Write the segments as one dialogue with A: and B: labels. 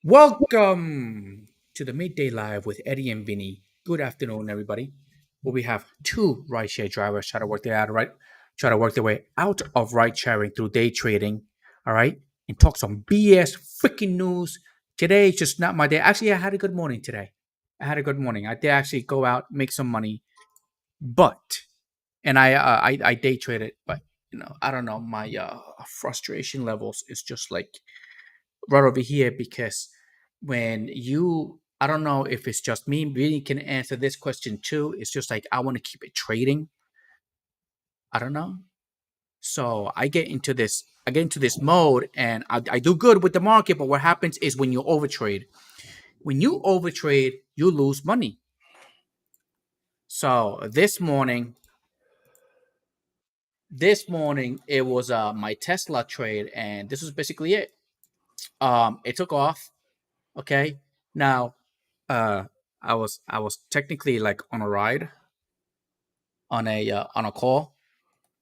A: Welcome to the Midday Live with Eddie and Vinny. Good afternoon, everybody. Where we have two rideshare drivers try to work their way out of ride sharing through day trading. All right, and talk some BS freaking news. Today is just not my day. Actually, I had a good morning today. I had a good morning. I did actually go out, make some money, but and I day traded, but I don't know. My frustration levels is just like right over here because when you I don't know if it's just me, really can answer this question too. It's just like I want to keep it trading. I don't know. So I get into this mode and I do good with the market, but what happens is when you overtrade. When you overtrade, you lose money. So this morning it was my Tesla trade, and this was basically it. It took off. Okay. Now uh I was technically like on a ride on a call.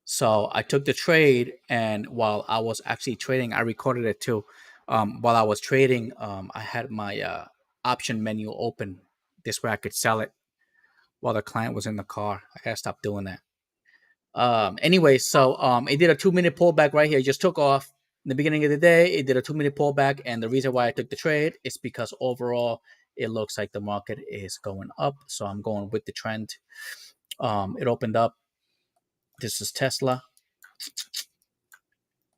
A: So I took the trade, and while I was actually trading, I recorded it too. While I was trading, I had my option menu open. This way I could sell it while the client was in the car. I gotta stop doing that. Anyway, so it did a 2 minute pullback right here. It just took off in the beginning of the day. It did a 2 minute pullback, and the reason why I took the trade is because overall it looks like the market is going up. So I'm going with the trend. It opened up. This is Tesla.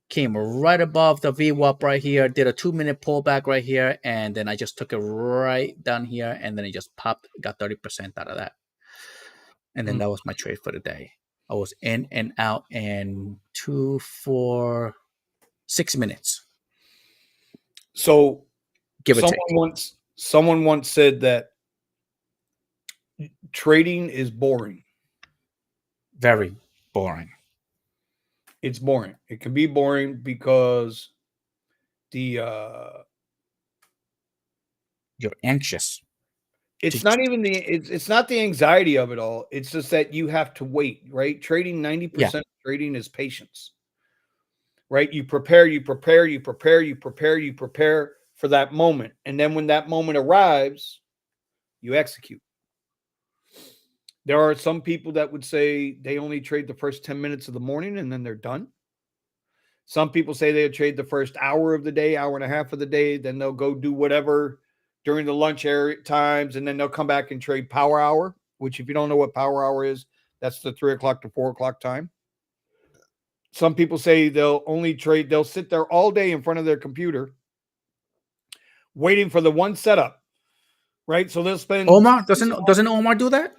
A: Came right above the VWAP right here. Did a 2 minute pullback right here, and then I just took it right down here, and then it just popped. Got 30% out of that, and then that was my trade for the day. I was in and out in 2, 4, 6 minutes.
B: So
A: Give or take.
B: someone once said that trading is boring.
A: Very boring.
B: It's boring. It can be boring because the
A: You're anxious.
B: it's not even it's not the anxiety of it all. It's just that you have to wait, right? Trading 90%
A: Yeah.
B: of trading is patience. Right? You prepare, you prepare, you prepare, you prepare, you prepare for that moment. And then when that moment arrives, you execute. There are some people that would say they only trade the first 10 minutes of the morning and then they're done. Some people say they'll trade the first hour of the day, hour and a half of the day, then they'll go do whatever during the lunch area times, and then they'll come back and trade power hour, which, if you don't know what power hour is, that's the 3 o'clock to 4 o'clock time. Some people say they'll sit there all day in front of their computer waiting for the one setup, right? So they'll spend
A: Omar doesn't Omar do that?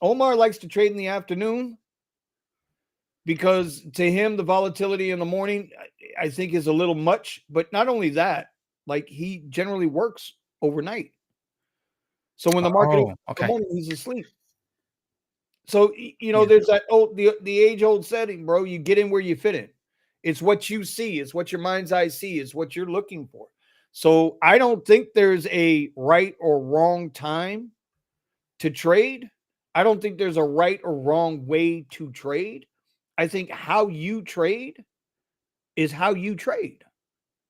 B: Omar likes to trade in the afternoon because to him the volatility in the morning I think is a little much. But not only that, like he generally works overnight. So when the market opens in the
A: Okay.
B: morning, he's asleep. So there's that the age old setting, bro. You get in where you fit in. It's what you see. It's what your mind's eye see. It's what you're looking for. So I don't think there's a right or wrong time to trade. I don't think there's a right or wrong way to trade. I think how you trade is how you trade.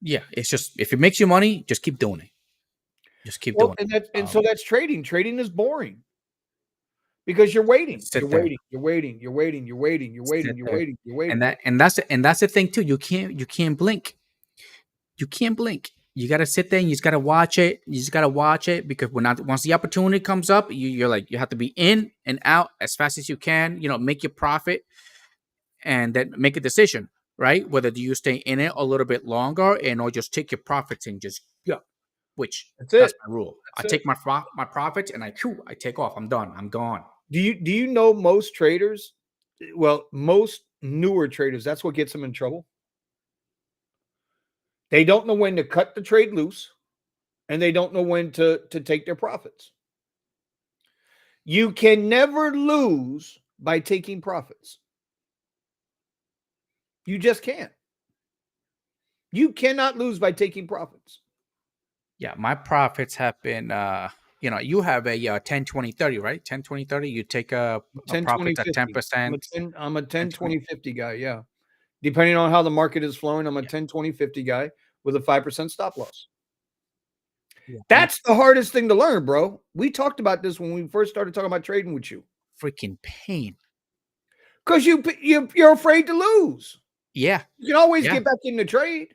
A: Yeah, it's just if it makes you money, just keep doing it. Just keep doing
B: And so that's trading. Trading is boring because you're waiting.
A: sit
B: You're
A: there.
B: waiting. You're waiting. You're waiting. You're waiting. You're waiting.
A: Sit
B: You're
A: there.
B: waiting. You're waiting.
A: And that's the thing too. You can't blink. You can't blink. You gotta sit there and you just gotta watch it. You just gotta watch it because once the opportunity comes up, you're like you have to be in and out as fast as you can. Make your profit and then make a decision, right? Whether do you stay in it a little bit longer and or just take your profits and just go. Which
B: That's
A: that's
B: it.
A: my rule. I
B: That's it.
A: take my profits and I take off. I'm done. I'm gone.
B: Do you know most traders? Well, most newer traders. That's what gets them in trouble. They don't know when to cut the trade loose, and they don't know when to take their profits. You can never lose by taking profits. You just can't. You cannot lose by taking profits.
A: Yeah, my profits have been you have a 10 20 30, right? 10 20 30. You take a
B: 10, 20,
A: profit at
B: 50.
A: 10%.
B: I'm a 10,
A: 20.
B: 20, 50 guy. Yeah. Depending on how the market is flowing, I'm a 10, 20, 50 guy with a 5% stop loss.
A: Yeah.
B: That's the hardest thing to learn, bro. We talked about this when we first started talking about trading with you.
A: Freaking pain.
B: Because you're afraid to lose.
A: Yeah.
B: You can always
A: Yeah.
B: get back in the trade.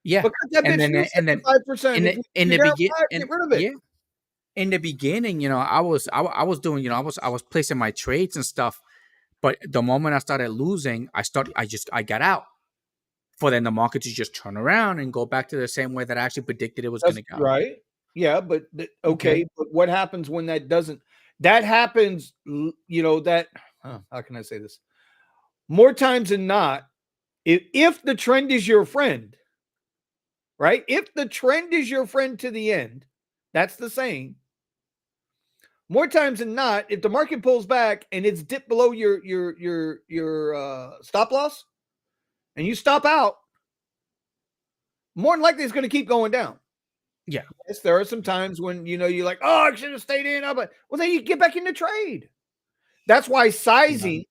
A: Yeah.
B: But that
A: And
B: bitch
A: then
B: lose
A: and then
B: 75%.
A: in
B: If
A: the in
B: you're
A: the
B: down
A: begin
B: 5,
A: and
B: get rid of it.
A: yeah, in the beginning, I was doing, I was placing my trades and stuff, but the moment I started losing, I got out for then the market to just turn around and go back to the same way that I actually predicted it was
B: That's
A: gonna go.
B: right. Yeah, but
A: Okay.
B: okay, but what happens when that doesn't? That happens, that how can I say this? More times than not, if the trend is your friend, right? If the trend is your friend to the end, that's the saying. More times than not, if the market pulls back and it's dipped below your stop loss and you stop out, more than likely it's going to keep going down.
A: Yeah.
B: Yes, there are some times when you're like, oh, I should have stayed in. But well, then you get back in the trade. That's why
A: Yeah.
B: sizing.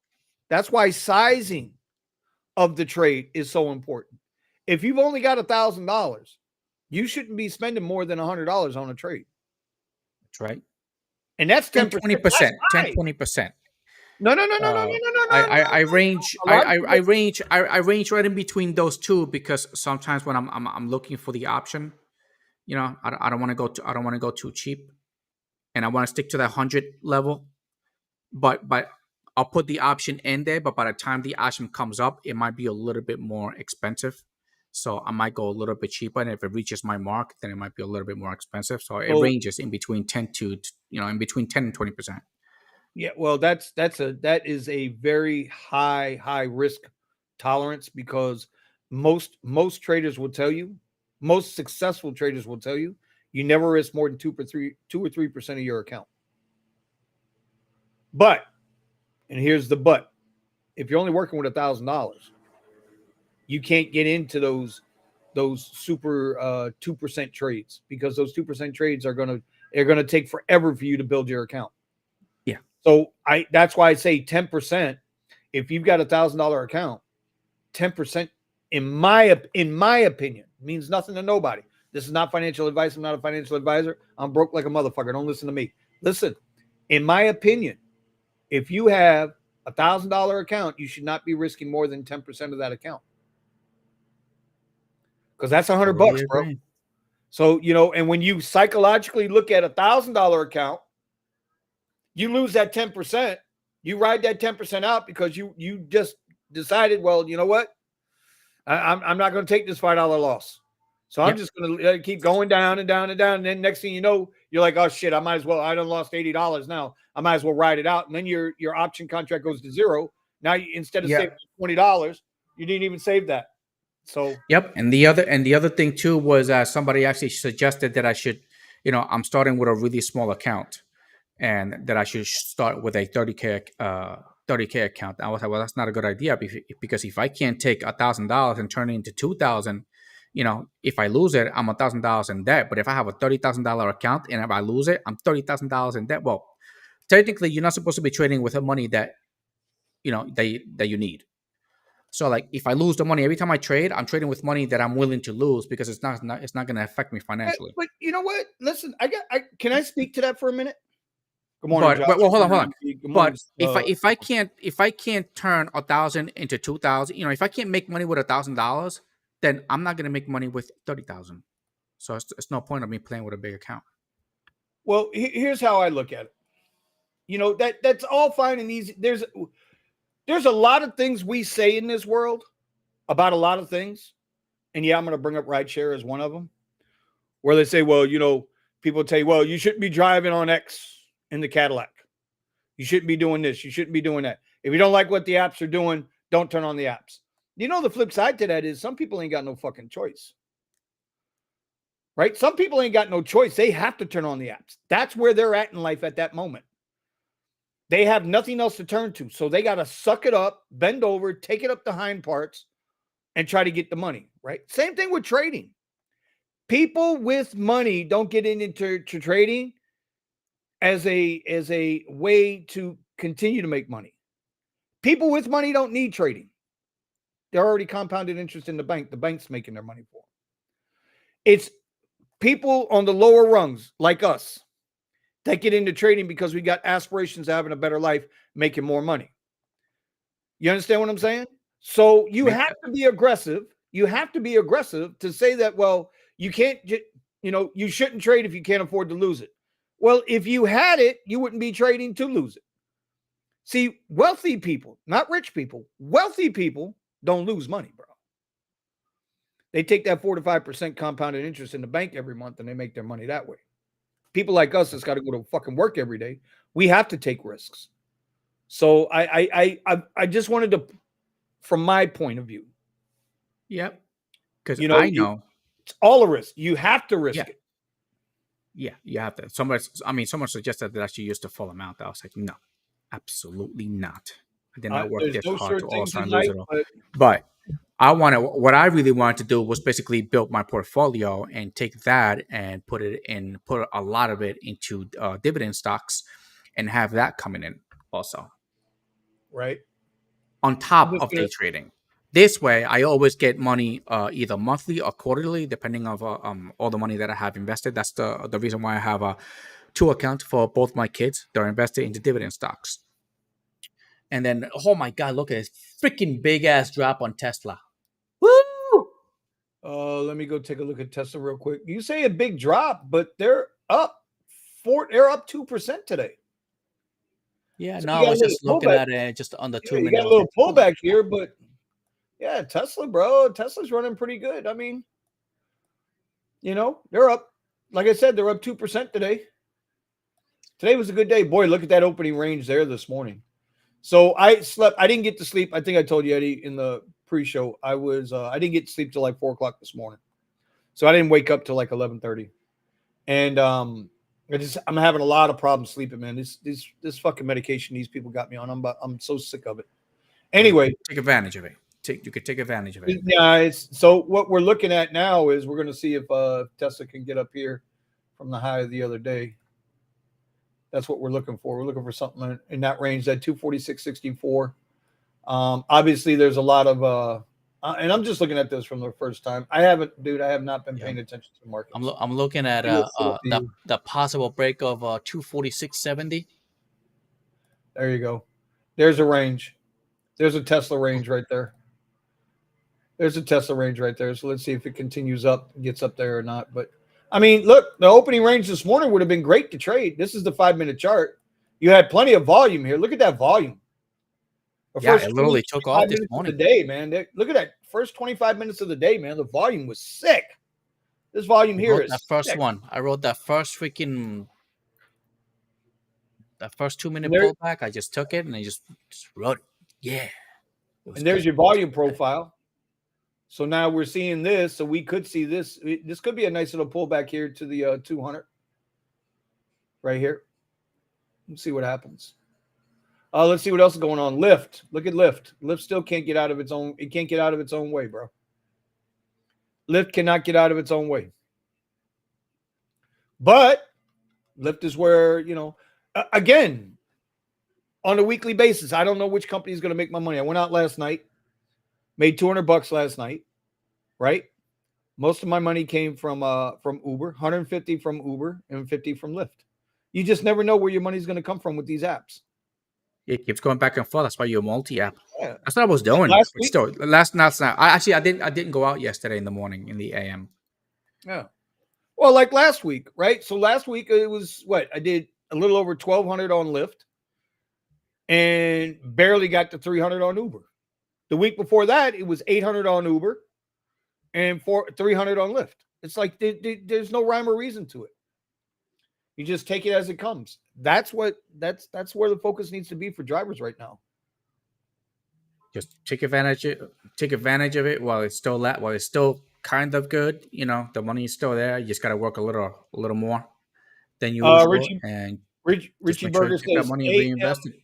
B: That's why sizing of the trade is so important. If you've only got $1,000, you shouldn't be spending more than $100 on a trade,
A: That's right.
B: and that's
A: 10,
B: 10%. That's
A: 20%. 10,
B: high.
A: 20%.
B: No, no, no, no, no, no,
A: Uh,
B: no, no,
A: I,
B: no,
A: I,
B: no.
A: I range
B: A lot of people.
A: I range right in between those two because sometimes when I'm looking for the option, I don't want to I don't want to go too cheap, and I want to stick to that 100 level. But I'll put the option in there. But by the time the option comes up, it might be a little bit more expensive. So I might go a little bit cheaper, and if it reaches my mark, then it might be a little bit more expensive. So it
B: So
A: ranges in between 10 and 20%.
B: yeah, well, that is a very high risk tolerance because most traders will tell you, most successful traders will tell you, you never risk more than 2 or 3% of your account. But, and here's the but, if you're only working with $1,000, you can't get into those super 2% trades because those 2% trades are gonna take forever for you to build your account.
A: Yeah.
B: So that's why I say 10%. If you've got $1,000 account, 10% in my opinion means nothing to nobody. This is not financial advice. I'm not a financial advisor. I'm broke like a motherfucker. Don't listen to me. Listen, in my opinion, if you have $1,000 account, you should not be risking more than 10% of that account because that's $100,
A: Totally
B: bro.
A: agree.
B: So and when you psychologically look at $1,000 account, you lose that 10%. You ride that 10% out because you just decided, well, you know what? I'm not going to take this $5 loss. So I'm
A: Yep.
B: just going to keep going down and down and down. And then next thing you know, you're like, oh shit, I done lost $80 now. I might as well ride it out. And then your option contract goes to zero. Now instead of saving
A: Yeah.
B: $20, you didn't even save that. So
A: Yep. And the other thing too was somebody actually suggested that I should, I'm starting with a really small account, and that I should start with a 30K account. I was like, well, that's not a good idea because if I can't take $1,000 and turn it into 2,000, if I lose it, I'm $1,000 in debt. But if I have a $30,000 account and if I lose it, I'm $30,000 in debt. Well, technically, you're not supposed to be trading with the money that that you need. So like if I lose the money every time I trade, I'm trading with money that I'm willing to lose because it's not going to affect me financially.
B: but you know what? Listen, can I speak to that for a minute? Good morning,
A: But
B: Josh.
A: well,
B: Good
A: hold on, hold
B: morning,
A: on.
B: MD. Good morning.
A: But if I can't turn 1,000 into 2,000, if I can't make money with $1,000, then I'm not gonna make money with 30,000. So it's no point of me playing with a big account.
B: Well, here's how I look at it. That's all fine and easy. There's a lot of things we say in this world about a lot of things. And yeah, I'm going to bring up rideshare as one of them, where they say, well, people tell you, well, you shouldn't be driving on X in the Cadillac. You shouldn't be doing this. You shouldn't be doing that. If you don't like what the apps are doing, don't turn on the apps. The flip side to that is some people ain't got no fucking choice. Right? Some people ain't got no choice. They have to turn on the apps. That's where they're at in life at that moment. They have nothing else to turn to. So they got to suck it up, bend over, take it up the hind parts, and try to get the money, right? Same thing with trading. People with money don't get into trading as a way to continue to make money. People with money don't need trading. They're already compounded interest in the bank. The bank's making their money for them. It's people on the lower rungs like us that get into trading because we got aspirations of having a better life, making more money. You understand what I'm saying? So you
A: Make
B: have to be aggressive. You have to be aggressive to say that, well, you can't, you shouldn't trade if you can't afford to lose it. Well, if you had it, you wouldn't be trading to lose it. See, wealthy people, not rich people, wealthy people don't lose money, bro. They take that 4 to 5% compounded interest in the bank every month and they make their money that way. People like us that's got to go to fucking work every day, we have to take risks. So I just wanted to, from my point of view,
A: Yep. Because
B: you know,
A: I know.
B: it's all a risk. You have to
A: Yeah.
B: risk it.
A: Yeah. You have to. Someone suggested that I should use the full amount. I was like, no, absolutely not. I did not work
B: There's
A: this
B: no
A: hard
B: sure
A: to
B: things
A: also
B: in
A: lose
B: life,
A: it all.
B: but
A: But what I really wanted to do was basically build my portfolio and take that and put a lot of it into dividend stocks and have that coming in also
B: right.
A: on
B: I'm
A: top
B: just
A: of
B: gonna
A: day trading. This way, I always get money either monthly or quarterly, depending on all the money that I have invested. That's the reason why I have two accounts for both my kids. They're invested into dividend stocks. And then, oh my God, look at this freaking big ass drop on Tesla. Woo!
B: let me go take a look at Tesla real quick. You say a big drop, but they're up 2% today.
A: Yeah,
B: So
A: no,
B: you
A: I
B: got a
A: was
B: little
A: just looking
B: pullback.
A: at it just on the
B: Yeah,
A: two
B: you
A: minute.
B: got
A: I
B: a
A: was
B: little
A: like, oh my
B: pullback
A: God.
B: here, but yeah, Tesla, bro. Tesla's running pretty good. I mean, they're up. Like I said, they're up 2% today. Today was a good day. Boy, look at that opening range there this morning. So I slept. I didn't get to sleep. I think I told you, Eddie, in the pre-show. I didn't get to sleep till like 4 o'clock this morning. So I didn't wake up till like 11:30. And I'm having a lot of problems sleeping, man. This fucking medication these people got me on. I'm so sick of it.
A: Well, you
B: Anyway,
A: could take advantage of it. You could take advantage of it.
B: yeah, so what we're looking at now is we're going to see if Tesla can get up here from the high of the other day. That's what we're looking for. We're looking for something in that range, that 246.64. Obviously, there's a lot of, and I'm just looking at this from the first time. I have not been
A: Yeah,
B: paying attention to the markets.
A: I'm looking at the possible break of 246.70.
B: There you go. There's a range. There's a Tesla range right there. There's a Tesla range right there. So let's see if it continues up, gets up there or not. But I mean, look, the opening range this morning would have been great to trade. This is the 5-minute chart. You had plenty of volume here. Look at that volume. The
A: Yeah,
B: first
A: it
B: 20,
A: literally took off
B: 25
A: this
B: minutes of the
A: morning.
B: day, man. Look at that first 25 minutes of the day, man. The volume was sick. This volume
A: I
B: here
A: wrote
B: is
A: that first
B: sick.
A: one. I wrote that first 2 minute
B: And there,
A: pullback. I just took it and I just wrote it. Yeah, it was
B: and there's
A: good.
B: your volume profile. So now we're seeing this. So we could see this. This could be a nice little pullback here to the 200 right here. Let's see what happens. Let's see what else is going on. Lyft. Look at Lyft. Lyft still can't get out of its own. It can't get out of its own way, bro. Lyft cannot get out of its own way. But Lyft is where, again, on a weekly basis, I don't know which company is going to make my money. I went out last night, made $200 last night, right? Most of my money came from Uber, 150 from Uber and 50 from Lyft. You just never know where your money's going to come from with these apps.
A: It keeps going back and forth. That's why you're multi-app.
B: Yeah.
A: That's what I was doing.
B: Last
A: But
B: week,
A: still, last night. I didn't go out yesterday in the morning in the AM.
B: yeah. Well, like last week, right? So last week it was what? I did a little over 1,200 on Lyft and barely got to 300 on Uber. The week before that, it was 800 on Uber and 300 on Lyft. It's like there's no rhyme or reason to it. You just take it as it comes. That's where the focus needs to be for drivers right now.
A: Just take advantage of it while it's still kind of good. The money is still there. You just gotta work a little more than usual,
B: Richie
A: and just
B: Richie
A: make sure you
B: Berger
A: take that
B: says
A: money and reinvest it.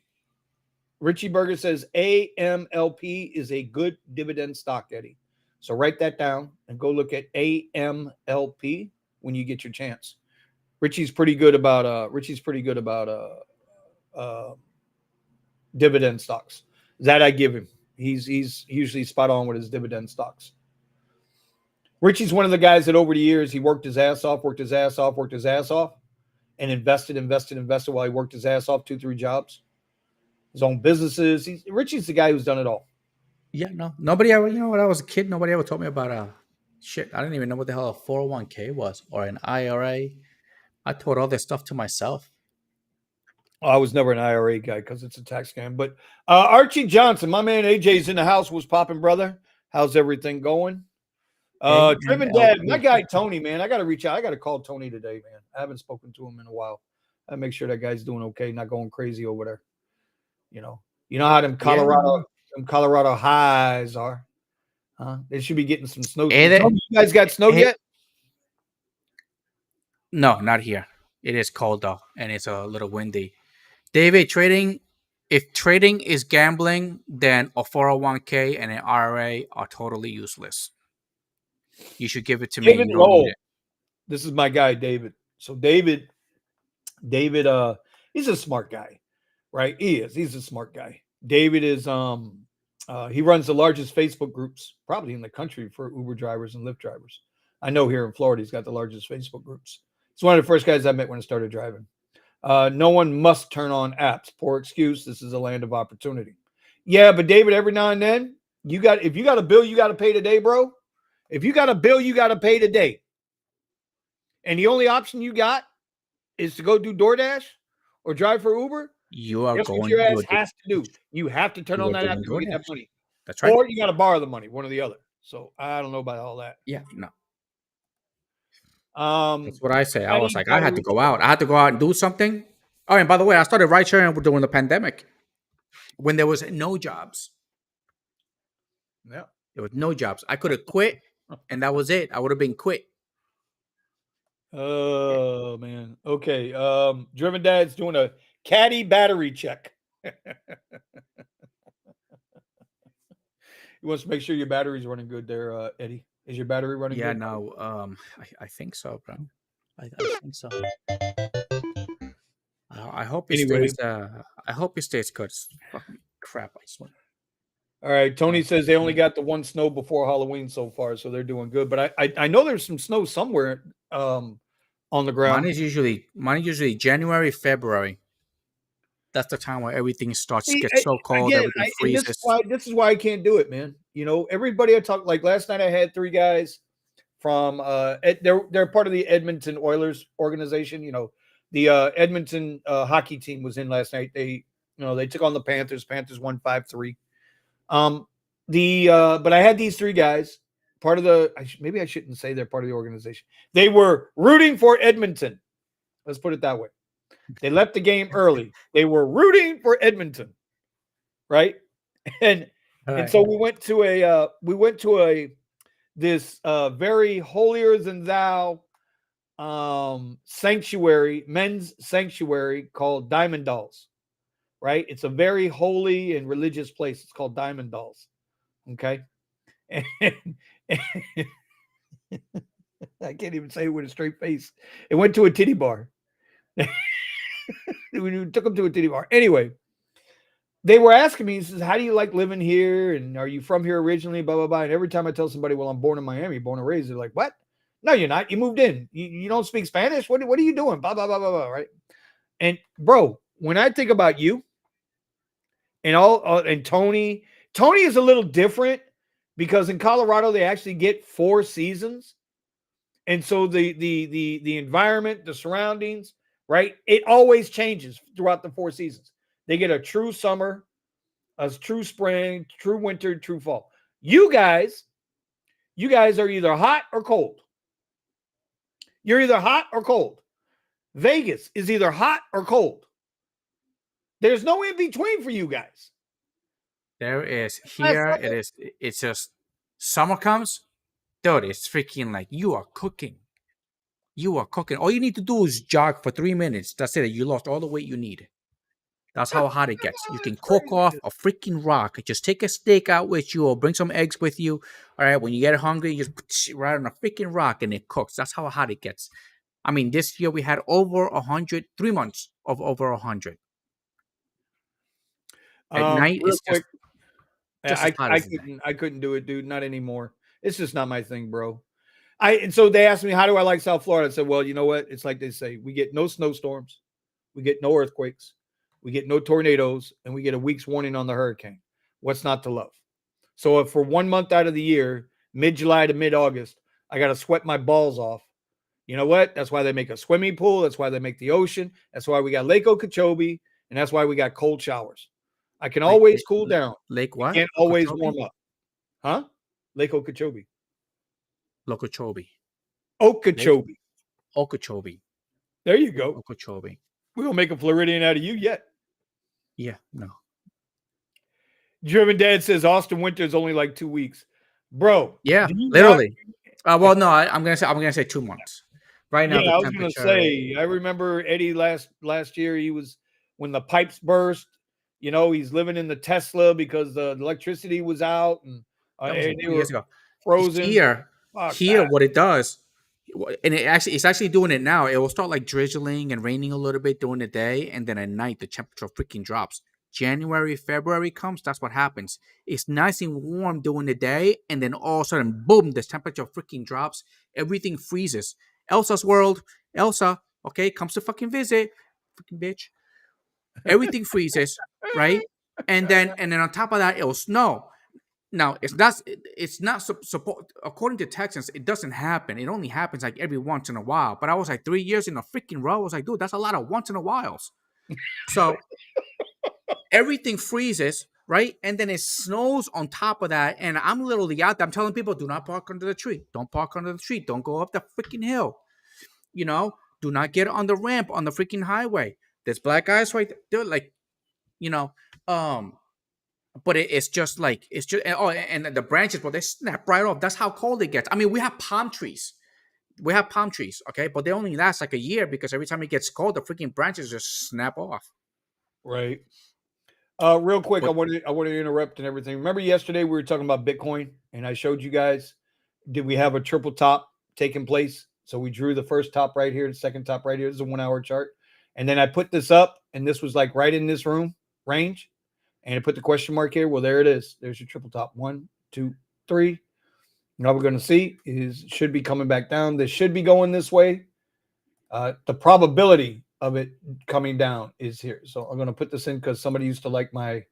B: Richie Berger says AMLP is a good dividend stock, Eddie. So write that down and go look at AMLP when you get your chance. Richie's pretty good about dividend stocks. That I give him. He's usually spot on with his dividend stocks. Richie's one of the guys that over the years he worked his ass off, worked his ass off, worked his ass off, and invested while he worked his ass off 2, 3 jobs, his own businesses. Richie's the guy who's done it all.
A: Yeah, no, nobody ever. You know, when I was a kid, nobody ever told me about shit. I didn't even know what the hell a 401k was or an IRA. I taught all this stuff to myself.
B: I was never an IRA guy because it's a tax scam. But Archie Johnson, my man AJ's in the house. Was popping, brother? How's everything going? Driven Dad, my guy Tony, man. I got to reach out. I got to call Tony today, man. I haven't spoken to him in a while. I make sure that guy's doing okay, not going crazy over there. You know how them Colorado highs are. They should be getting some snow. You guys got snow yet?
A: No, not here. It is cold though, and it's a little windy. David, if trading is gambling, then a 401k and an IRA are totally useless. You should give it to me.
B: David Lowell. This is my guy, David. So David, he's a smart guy, right? He's a smart guy. David is he runs the largest Facebook groups probably in the country for Uber drivers and Lyft drivers. I know here in Florida he's got the largest Facebook groups. He's one of the first guys I met when I started driving. No one must turn on apps. Poor excuse. This is a land of opportunity. Yeah, but David, every now and then, if you got a bill you got to pay today, bro. If you got a bill you got to pay today, and the only option you got is to go do DoorDash or drive for Uber,
A: you are going.
B: What your ass has to do. You have to turn on that app to go get that money.
A: That's right.
B: Or you got to borrow the money, one or the other. So I don't know about all that.
A: Yeah, no.
B: That's
A: what I say. I was like, I had to go out. I had to go out and do something. Oh, and by the way, I started ride sharing during the pandemic when there was no jobs.
B: Yeah,
A: there was no jobs. I could have quit, and that was it. I would have been quit.
B: Oh man. Okay. Driven Dad's doing a caddy battery check. He wants to make sure your battery's running good there, Eddie. Is your battery running good?
A: Yeah, no. I think so, bro. I think so. I hope it stays. I hope it stays good. It's fucking crap, I swear.
B: All right. Tony says they only got the one snow before Halloween so far, so they're doing good. But I know there's some snow somewhere on the ground.
A: Mine is usually January, February. That's the time where everything starts to get so cold, everything freezes.
B: This is why I can't do it, man. You know, everybody I talked, like last night I had 3 guys from they're part of the Edmonton Oilers organization. You know, the Edmonton hockey team was in last night. They took on the Panthers. Panthers won 5-3. But I had these 3 guys, part of the maybe I shouldn't say they're part of the organization. They were rooting for Edmonton. Let's put it that way. They left the game early. They were rooting for Edmonton, right? And so we went to this very holier than thou sanctuary, men's sanctuary called Diamond Dolls, right? It's a very holy and religious place. It's called Diamond Dolls. Okay. And I can't even say it with a straight face. It went to a titty bar. We took them to a titty bar. Anyway, they were asking me, he says, how do you like living here? And are you from here originally? Blah, blah, blah. And every time I tell somebody, well, I'm born in Miami, born and raised, they're like, what? No, you're not. You moved in. You don't speak Spanish? What are you doing? Blah, blah, blah, blah, blah, right? And bro, when I think about you and and Tony is a little different because in Colorado, they actually get 4 seasons. And so the environment, the surroundings, right? It always changes throughout the 4 seasons. They get a true summer, a true spring, true winter, true fall. You guys are either hot or cold. You're either hot or cold. Vegas is either hot or cold. There's no in between for you guys.
A: There is here. It's just summer comes, dude. It's freaking like you are cooking. You are cooking. All you need to do is jog for 3 minutes. That's it. You lost all the weight you need. That's how hot it gets. You can cook off a freaking rock. Just take a steak out with you or bring some eggs with you. All right. When you get hungry, you just put it right on a freaking rock and it cooks. That's how hot it gets. I mean, this year we had over 100, 3 months of over 100. At night, it's just
B: I couldn't do it, dude. Not anymore. It's just not my thing, bro. And so they asked me, how do I like South Florida? I said, well, you know what? It's like they say, we get no snowstorms, we get no earthquakes, we get no tornadoes, and we get a week's warning on the hurricane. What's not to love? So if for 1 month out of the year, mid-July to mid-August, I got to sweat my balls off. You know what? That's why they make a swimming pool. That's why they make the ocean. That's why we got Lake Okeechobee, and that's why we got cold showers. I can
A: Lake,
B: always cool down.
A: Lake
B: I
A: what?
B: can't always warm
A: Okeechobee?
B: up. Huh? Lake Okeechobee.
A: Okeechobee. Lake
B: Okeechobee.
A: Okeechobee.
B: There you go.
A: Okeechobee.
B: We don't make a Floridian out of you yet.
A: Yeah, no.
B: Driven Dad says Austin winter is only like 2 weeks. Bro,
A: Yeah,
B: do you not?
A: literally. Well, no, I'm gonna say 2 months. Right now, the
B: Yeah, I was gonna
A: temperature.
B: say. I remember Eddie last year. He was when the pipes burst. You know, he's living in the Tesla because the electricity was out
A: That was
B: and
A: like
B: they
A: 2 years
B: were
A: ago.
B: frozen.
A: Here,
B: Fuck
A: here,
B: that.
A: what it does, and it's actually doing it now. It will start like drizzling and raining a little bit during the day, and then at night the temperature freaking drops. January, February comes, that's what happens. It's nice and warm during the day, and then all of a sudden, boom, the temperature freaking drops. Everything freezes. Elsa's world, Elsa, okay, comes to fucking visit, freaking bitch. Everything freezes, right? And then on top of that, it'll snow. Now it's not support according to Texans. It doesn't happen. It only happens like every once in a while. But I was like 3 years in a freaking row. I was like, dude, that's a lot of once in a whiles. So everything freezes, right? And then it snows on top of that. And I'm literally out there. I'm telling people, do not park under the tree. Don't park under the tree. Don't go up the freaking hill. You know, do not get on the ramp on the freaking highway. There's black guys right there. They're like, you know, um, but it's just like it's just and the branches, but they snap right off. That's how cold it gets. I mean, we have palm trees. We have palm trees, okay, but they only last like a year because every time it gets cold, the freaking branches just snap off.
B: Right. Real quick, I
A: But
B: wanted to interrupt and everything. Remember yesterday we were talking about Bitcoin, and I showed you guys. Did we have a triple top taking place? So we drew the first top right here, the second top right here. This is a 1 hour chart, and then I put this up, and this was like right in this room range, and I put the question mark here. Well, there it is. There's your triple top. 1, 2, 3. Now we're going to see is should be coming back down. This should be going this way. The probability of it coming down is here. So I'm going to put this in because somebody used to like my.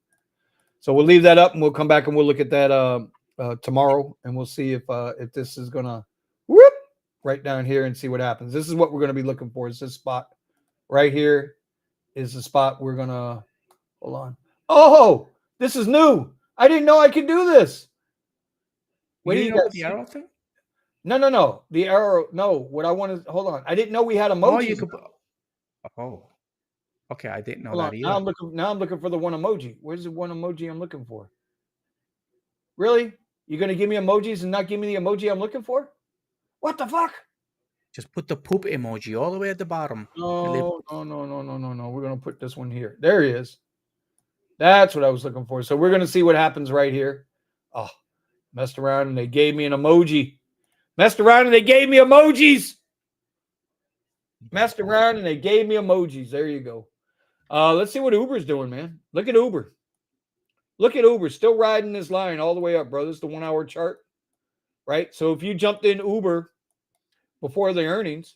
B: So we'll leave that up and we'll come back and we'll look at that tomorrow and we'll see if this is going to whoop right down here and see what happens. This is what we're going to be looking for. Is this spot right here is the spot we're going to hold on. Oh, this is new. I didn't know I could do this.
A: you
B: What do you
A: didn't know
B: guys
A: about the
B: see?
A: arrow thing?
B: No. The arrow. No, what I want to hold on. I didn't know we had
A: Oh, you
B: emojis.
A: could. Oh, okay. I didn't know
B: Hold on.
A: that either.
B: Now I'm looking for the one emoji. Where's the one emoji I'm looking for? Really? You're gonna give me emojis and not give me the emoji I'm looking for? What the fuck?
A: Just put the poop emoji all the way at the bottom.
B: No. We're gonna put this one here. There he is. That's what I was looking for. So we're gonna see what happens right here. Oh, messed around and they gave me an emoji. Messed around and they gave me emojis. Messed around and they gave me emojis. There you go. Let's see what Uber's doing, man. Look at Uber. Look at Uber still riding this line all the way up, bro. This is the 1 hour chart, right? So if you jumped in Uber before the earnings,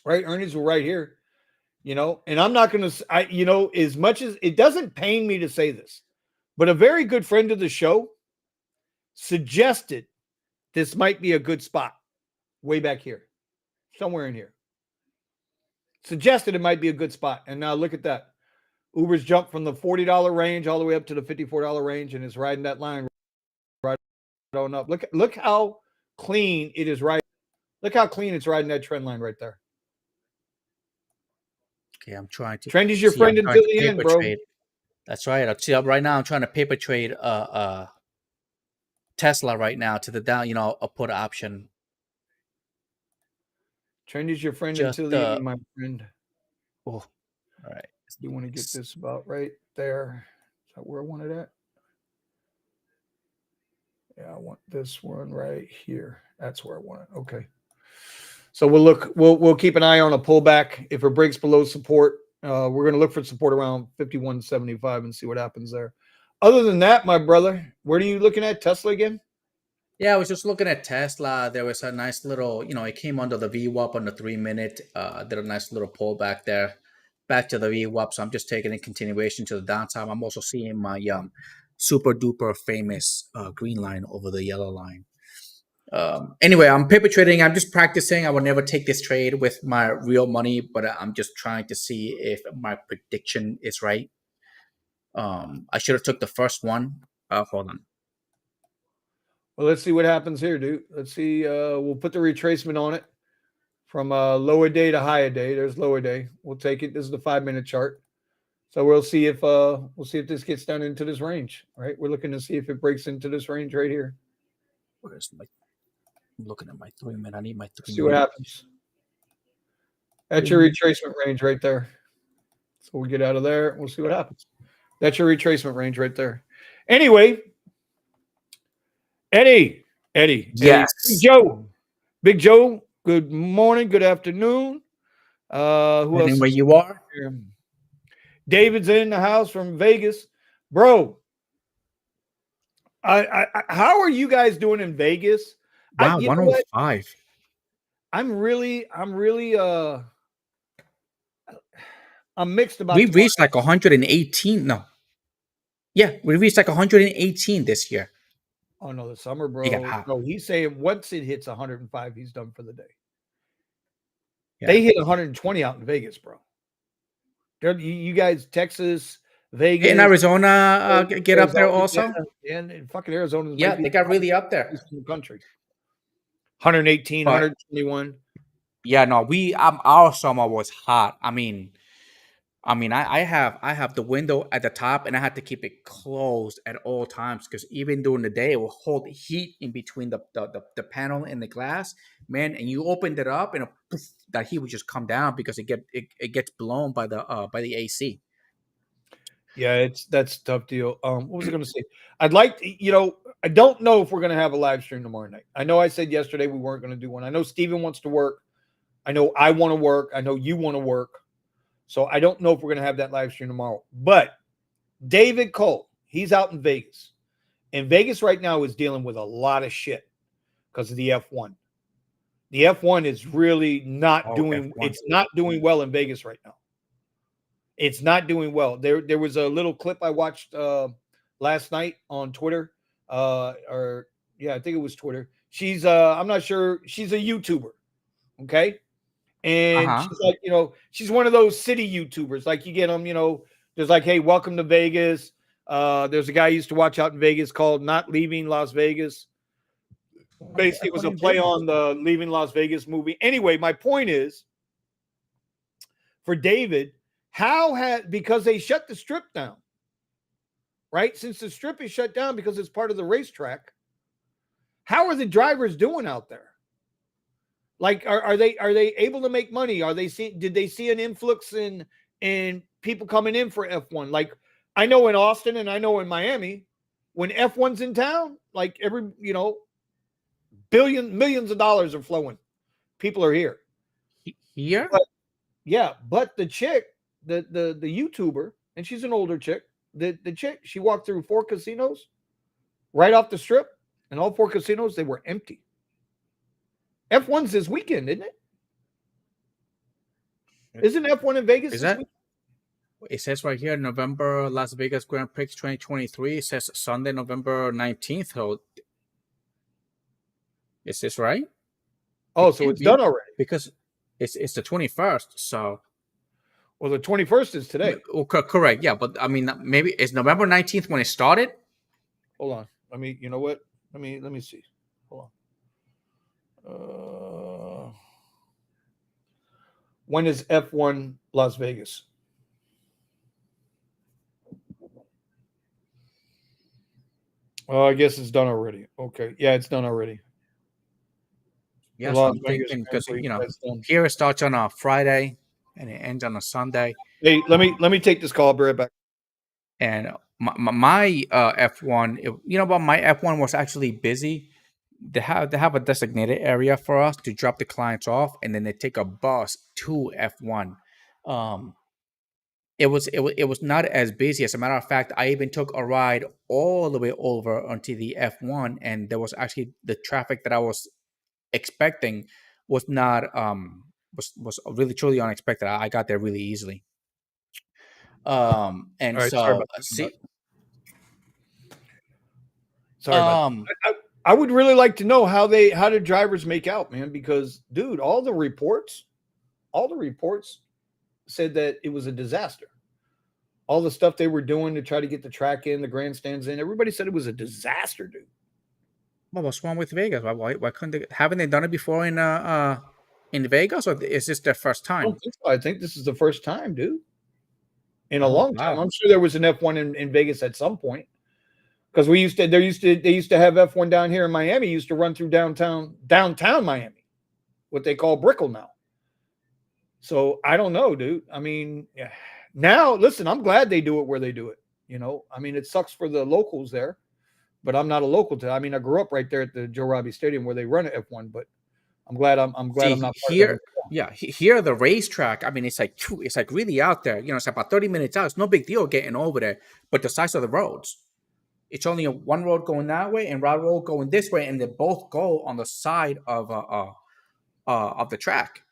B: right? Earnings were right here, and I'm not going to, as much as it doesn't pain me to say this, but a very good friend of the show suggested this might be a good spot way back here, somewhere in here. Suggested it might be a good spot. And now look at that. Uber's jumped from the $40 range all the way up to the $54 range and is riding that line right on up. Look how clean it is riding. Look how clean it's riding that trend line right there.
A: Okay, I'm trying to.
B: Trend is your friend until the end, bro.
A: Trade. That's right. See, right now I'm trying to paper trade Tesla right now to the down, a put option.
B: Trend is your friend until the end, my friend.
A: Oh, all right.
B: You want to get this about right there. Is that where I want it at? Yeah, I want this one right here. That's where I want it. Okay. So we'll keep an eye on a pullback. If it breaks below support, we're going to look for support around 51.75 and see what happens there. Other than that, my brother, where are you looking at? Tesla again?
A: Yeah, I was just looking at Tesla. There was a nice little, it came under the VWAP on the 3 minute. Did a nice little pullback there, back to the VWAP. So I'm just taking a continuation to the downside. I'm also seeing my super duper famous green line over the yellow line. Anyway, I'm paper trading. I'm just practicing. I will never take this trade with my real money, but I'm just trying to see if my prediction is right. I should have took the first one. Hold on.
B: Well, let's see what happens here, dude. Let's see. We'll put the retracement on it from lower day to higher day. There's lower day. We'll take it. This is the 5 minute chart. So we'll see if this gets down into this range. Right. We're looking to see if it breaks into this range right here.
A: Where's my? I'm looking at my 3 minute. I need my three
B: See what
A: minute.
B: happens. That's your
A: 3 minute.
B: retracement range right there. So we'll get out of there. We'll see what happens. That's your retracement range right there. Anyway, Eddie,
A: Yes.
B: Big Joe. Good morning. Good afternoon. Who else
A: Depending where
B: is
A: you are.
B: here? David's in the house from Vegas, bro. How are you guys doing in Vegas?
A: Wow,
B: You know what?
A: 105.
B: I'm mixed about
A: We
B: tomorrow.
A: reached like 118. No. Yeah, we reached like 118 this year.
B: Oh no, the summer,
A: It got
B: bro.
A: hot.
B: No, he's saying once it hits 105, he's done for the day.
A: Yeah.
B: They hit 120 out in Vegas, bro. You guys, Texas,
A: In
B: Vegas,
A: Arizona, get up there
B: Arizona, yeah,
A: also.
B: and fucking Arizona might
A: Yeah,
B: be
A: they
B: the
A: got
B: hottest
A: really up there.
B: place in the country. 118,
A: But
B: 121.
A: yeah, no, our summer was hot. I have the window at the top, and I had to keep it closed at all times because even during the day, it will hold heat in between the panel and the glass, man. And you opened it up, and poof, that heat would just come down because it gets blown by the AC.
B: Yeah, that's a tough deal. What was I going to say? I'd like to, I don't know if we're going to have a live stream tomorrow night. I know I said yesterday we weren't going to do one. I know Steven wants to work. I know I want to work. I know you want to work. So I don't know if we're going to have that live stream tomorrow. But David Cole, he's out in Vegas. And Vegas right now is dealing with a lot of shit because of the F1. The F1 is really not
A: Oh,
B: doing
A: F1.
B: it's not doing well in Vegas right now. It's not doing well. There was a little clip I watched last night on Twitter. Or yeah, I think it was Twitter. She's I'm not sure, she's a YouTuber. Okay.
A: Uh
B: And
A: huh.
B: she's like, she's one of those city YouTubers. Like you get them, there's like, hey, welcome to Vegas. There's a guy I used to watch out in Vegas called Not Leaving Las Vegas. Basically, it was a
A: According to
B: play
A: Vinny.
B: on the Leaving Las Vegas movie. Anyway, my point is for David, because they shut the strip down, right? Since the strip is shut down because it's part of the racetrack, how are the drivers doing out there? Like, are they able to make money? Did they see an influx in people coming in for F1? Like, I know in Austin and I know in Miami, when F1's in town, like millions of dollars are flowing. People are here.
A: Here?
B: But yeah, but the chick, the YouTuber, and she's an older chick. The chick, she walked through 4 casinos right off the strip, and all 4 casinos they were empty. F1's this weekend, isn't it? Isn't F1 in Vegas
A: Is
B: this
A: that?
B: week?
A: It says right here, November Las Vegas Grand Prix 2023. It says Sunday, November 19th. So is this right?
B: Oh,
A: It
B: so
A: can't
B: it's done
A: be
B: already.
A: because it's the 21st. So
B: Well, the 21st is today.
A: correct, yeah. But I mean, maybe it's November 19th when it started.
B: Hold on. You know what? Let me see. Hold on. When is F1 Las Vegas? Oh, I guess it's done already. Okay. Yeah, it's done already. The
A: Yeah, so
B: Las
A: I'm
B: Vegas
A: thinking
B: Grand
A: because
B: Prix, that's done.
A: here it starts on a Friday and it ends on a Sunday.
B: Hey, let me take this call. I'll be right back.
A: And my F1, but my F1 was actually busy. They have a designated area for us to drop the clients off, and then they take a bus to F1. Um, it was not as busy. As a matter of fact, I even took a ride all the way over onto the F1, and there was actually the traffic that I was expecting was not was really truly unexpected. I got there really easily. And
B: All right, sorry
A: so
B: about that.
A: see,
B: Sorry about that.
A: um,
B: I would really like to know how the drivers make out, man, because dude, all the reports said that it was a disaster. All the stuff they were doing to try to get the track in, the grandstands in, everybody said it was a disaster, dude.
A: what's wrong with Vegas? Why couldn't they? Haven't they done it before in Vegas, or is this their first
B: I don't
A: time?
B: think so. I think this is the first time, dude, in a
A: Oh
B: long time.
A: wow.
B: I'm sure there was an F1 in Vegas at some point because they used to have F1 down here in Miami. Used to run through downtown Miami, what they call Brickell now. So I don't know, dude. I mean, now listen, I'm glad they do it where they do it. I mean, it sucks for the locals there, but I'm not a local to. I mean, I grew up right there at the Joe Robbie Stadium where they run an F1, but I'm glad I'm
A: See
B: not part of that.
A: here, yeah, here the racetrack. I mean, it's like really out there. It's about 30 minutes out. It's no big deal getting over there. But the size of the roads, it's only one road going that way and one road going this way, and they both go on the side of the track.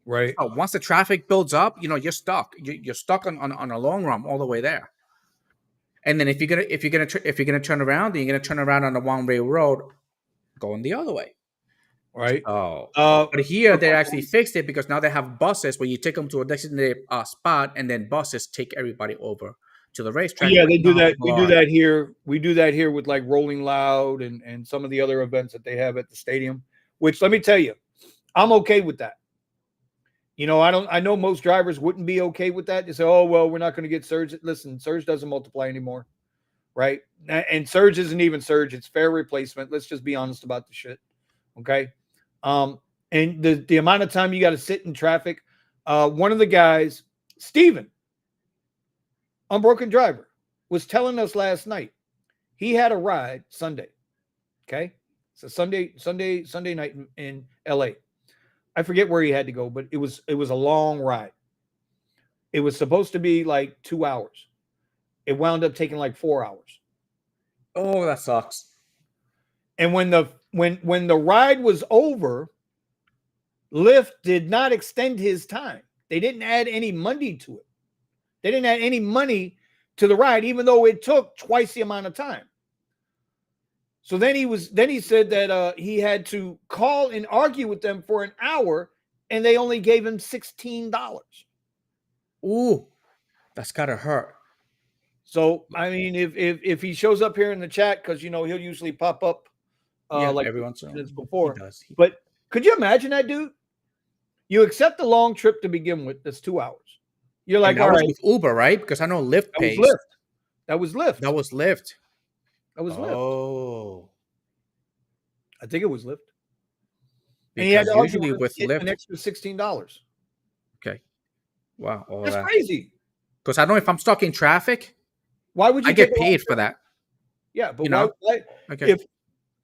B: Right,
A: So once the traffic builds up, you're stuck. You're stuck on a long run all the way there. And then if you're gonna turn around, then you're gonna turn around on the one way road going the other way.
B: right.
A: Oh,
B: Uh,
A: but here they actually fixed it because now they have buses where you take them to a designated spot, and then buses take everybody over to the racetrack
B: yeah,
A: where
B: they do that.
A: people
B: We do
A: are.
B: that here. We do that here with like Rolling Loud and some of the other events that they have at the stadium. Which let me tell you, I'm okay with that. I don't. I know most drivers wouldn't be okay with that. They say, "Oh well, we're not going to get surge." Listen, surge doesn't multiply anymore, right? And surge isn't even surge; it's fair replacement. Let's just be honest about the shit, okay? Um, and the amount of time you got to sit in traffic. One of the guys, Steven, unbroken driver, was telling us last night he had a ride Sunday. Okay, so Sunday night in L.A. I forget where he had to go, but it was a long ride. It was supposed to be like 2 hours. It wound up taking like 4 hours.
A: Oh, that sucks.
B: And when the ride was over, Lyft did not extend his time. They didn't add any money to it. They didn't add any money to the ride, even though it took twice the amount of time. So then he said that he had to call and argue with them for an hour, and they only gave him $16.
A: Ooh, that's gotta hurt.
B: So I mean, if he shows up here in the chat, because he'll usually pop up
A: Yeah,
B: like
A: every once in a while
B: minutes
A: he
B: before.
A: does.
B: But could you imagine that, dude? You accept the long trip to begin with. That's 2 hours. You're
A: And
B: like,
A: that
B: all
A: was
B: right,
A: with Uber, right? Because I know Lyft
B: that was
A: pays.
B: Lyft. That was Lyft.
A: That was Lyft.
B: That was Lyft.
A: Oh,
B: I think it was Lyft. And he had
A: because
B: to argue
A: usually
B: with him
A: with
B: to get an
A: Lyft,
B: extra $16.
A: okay, wow, all
B: That's
A: that.
B: crazy.
A: Because I know if I'm stuck in traffic,
B: Why would
A: I
B: you take
A: get
B: a long
A: paid for
B: trip?
A: that.
B: Yeah, but
A: You
B: why?
A: know. Okay.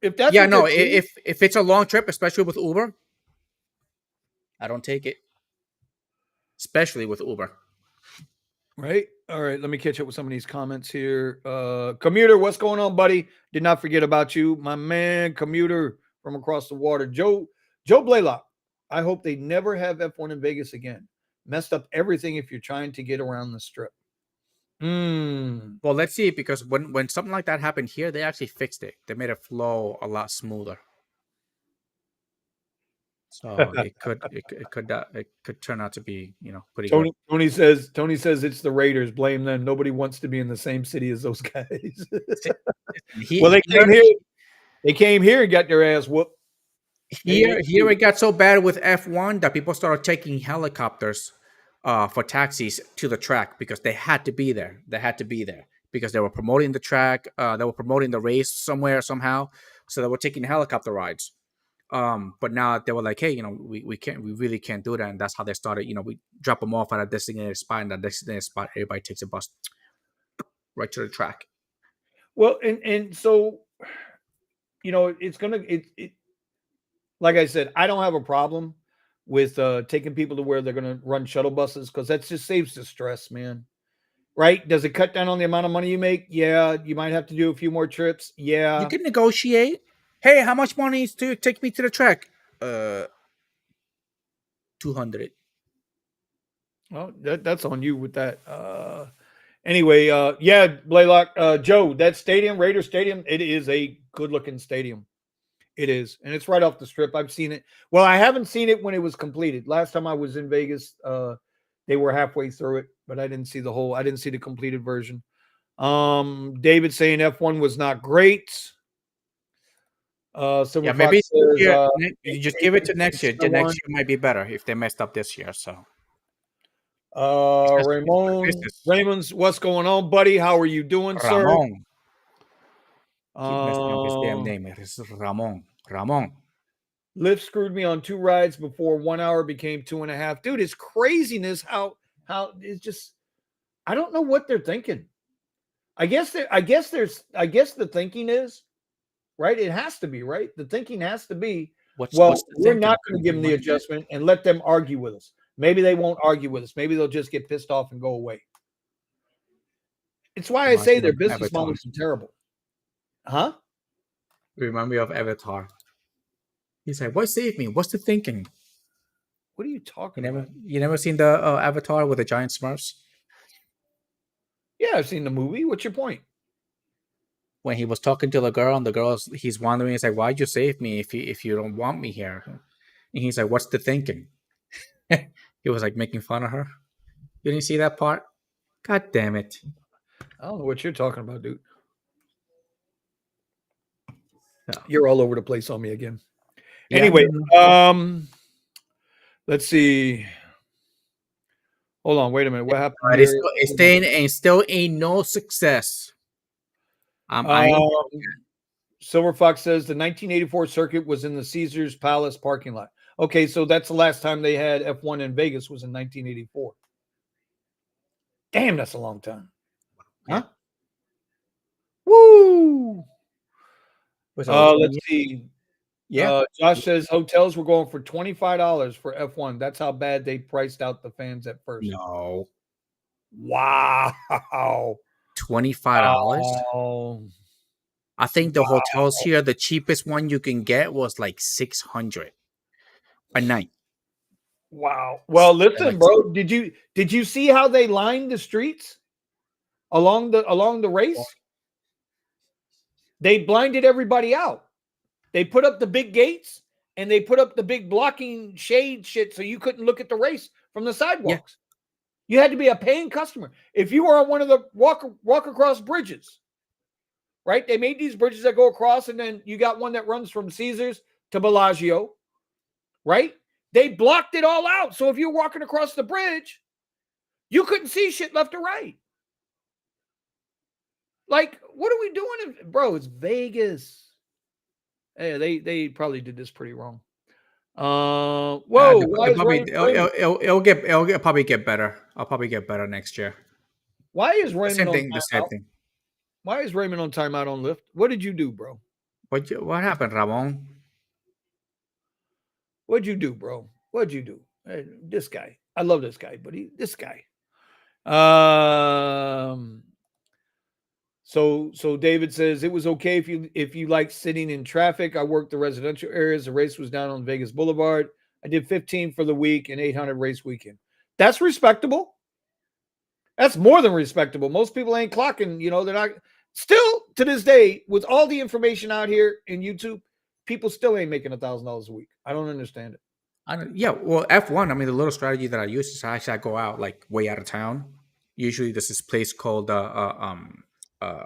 B: If that's
A: Yeah,
B: what they're
A: no.
B: doing,
A: If it's a long trip, especially with Uber, I don't take it. Especially with Uber.
B: right? All right, let me catch up with some of these comments here. Commuter, what's going on, buddy? Did not forget about you, my man, Commuter from across the water. Joe Blaylock. I hope they never have F1 in Vegas again. Messed up everything if you're trying to get around the strip.
A: Well, let's see, because when something like that happened here, they actually fixed it. They made it flow a lot smoother. So it could turn out to be pretty good.
B: Tony says it's the Raiders. Blame them. Nobody wants to be in the same city as those guys.
A: Si-
B: Well,
A: He,
B: they
A: here
B: came here. They came here and got their ass whooped. They
A: here it got so bad with F1 that people started taking helicopters for taxis to the track because they had to be there. They had to be there because they were promoting the track. They were promoting the race somewhere somehow. So they were taking helicopter rides. But now they were like, hey, we really can't do that. And that's how they started. We drop them off at a designated spot, and that designated spot, everybody takes a bus right to the track.
B: Well, and so it's gonna it like I said, I don't have a problem with taking people to where they're gonna run shuttle buses because that just saves the stress, man. right? Does it cut down on the amount of money you make? Yeah. You might have to do a few more trips.
A: You
B: Yeah.
A: can negotiate. Hey, how much money is to take me to the track? Uh, 200.
B: Well, that's on you with that. Anyway, yeah, Blaylock, Joe, that stadium, Raider Stadium, it is a good looking stadium. It is, and it's right off the strip. I've seen it. Well, I haven't seen it when it was completed. Last time I was in Vegas, they were halfway through it, but I didn't see the whole. I didn't see the completed version. David saying F1 was not great.
A: Yeah,
B: Silver
A: maybe
B: Fox
A: this
B: says
A: year, you just give it to next year. The next
B: one.
A: year might be better if they messed up this year. So, especially if it's for business.
B: Raymond's, what's going on, buddy? How are you doing, sir?
A: Ramon. Keep messing up his damn
B: Um,
A: name. It's Ramon. Ramon.
B: Lyft screwed me on 2 rides before 1 hour became 2.5. Dude, it's craziness how it's just I don't know what they're thinking. I guess the thinking is right. It has to be right. The thinking has to be,
A: What's
B: well,
A: the
B: we're
A: thinking?
B: not going to give
A: More
B: them the
A: money?
B: adjustment and let them argue with us. Maybe they won't argue with us. Maybe they'll just get pissed off and go away. It's why I say
A: Remind me
B: their
A: of
B: business
A: Avatar.
B: models are terrible. Huh?
A: Remind me of Avatar. He's like, "What saved me? What's the thinking?"
B: What are you talking about?
A: You never seen the Avatar with the giant Smurfs
B: Yeah, I've seen the movie. What's your point?
A: when he was talking to the girl and the girl's he's wondering, he's like, "Why'd you save me if you don't want me here?" And he's like, "What's the thinking?" He was like making fun of her. You didn't see that part? God damn it!
B: I don't know what you're talking about, dude.
A: Yeah,
B: You're all over the place on me again.
A: yeah,
B: Anyway,
A: no, no.
B: let's see. Hold on, wait a minute. What happened
A: But
B: here?
A: it's still ain't no success. I ain't.
B: Um, Silver Fox says the 1984 circuit was in the Caesars Palace parking lot. Okay, so that's the last time they had F1 in Vegas was in 1984. Damn, that's a long time.
A: Yeah.
B: Huh? Woo!
A: Was over 20
B: Let's
A: years?
B: see.
A: Yeah.
B: Josh says hotels were going for $25 for F1. That's how bad they priced out the fans at first.
A: No.
B: Wow.
A: $25.
B: Wow.
A: I think the hotels here, the cheapest one you can get was like 600 a night.
B: Wow. Well, listen,
A: Like,
B: bro. Did you see how they lined the streets along the race? They blinded everybody out. They put up the big gates and they put up the big blocking shade shit so you couldn't look at the race from the
A: yeah,
B: sidewalks. You had to be a paying customer. If you were on one of the walk across bridges, right? They made these bridges that go across, and then you got one that runs from Caesars to Bellagio, right? They blocked it all out. So if you're walking across the bridge, you couldn't see shit left or right. Like, what are we doing? Bro, it's Vegas. Hey, they probably did this pretty wrong. Whoa, why is Raymond,
A: it'll probably get better. I'll probably get better next year.
B: why is
A: The
B: Raymond
A: same
B: on
A: thing. The same
B: timeout?
A: thing.
B: Why is Raymond on timeout on Lyft? What did you do, bro?
A: What happened, Ramon?
B: What'd you do, bro? What'd you do? Hey, this guy. I love this guy, but this guy. So David says it was okay if you like sitting in traffic. I worked the residential areas. The race was down on Vegas Boulevard. I did 15 for the week and 800 race weekend. That's respectable. That's more than respectable. Most people ain't clocking, they're not still to this day, with all the information out here in YouTube, people still ain't making $1,000 a week. I don't understand it.
A: Yeah, well, F1. I mean, the little strategy that I use is I go out like way out of town. Usually, there's this place called uh,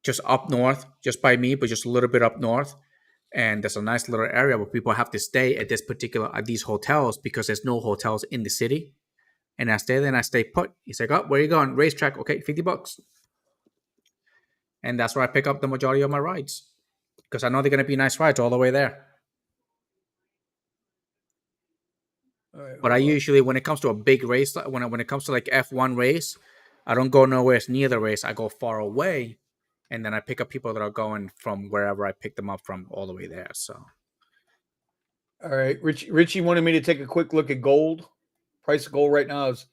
A: just up north, just by me, but just a little bit up north. And there's a nice little area where people have to stay at at these hotels because there's no hotels in the city. And I stay there and I stay put. He's like, "Oh, where you going? Racetrack? Okay, $50." And that's where I pick up the majority of my rides because I know they're gonna be nice rides all the way there.
B: All right,
A: But I usually, when it comes to a big race, when it comes to like F1 race, I don't go nowhere near the race. I go far away, and then I pick up people that are going from wherever I picked them up from all the way there. So
B: All right. Richie wanted me to take a quick look at gold. Price of gold right now is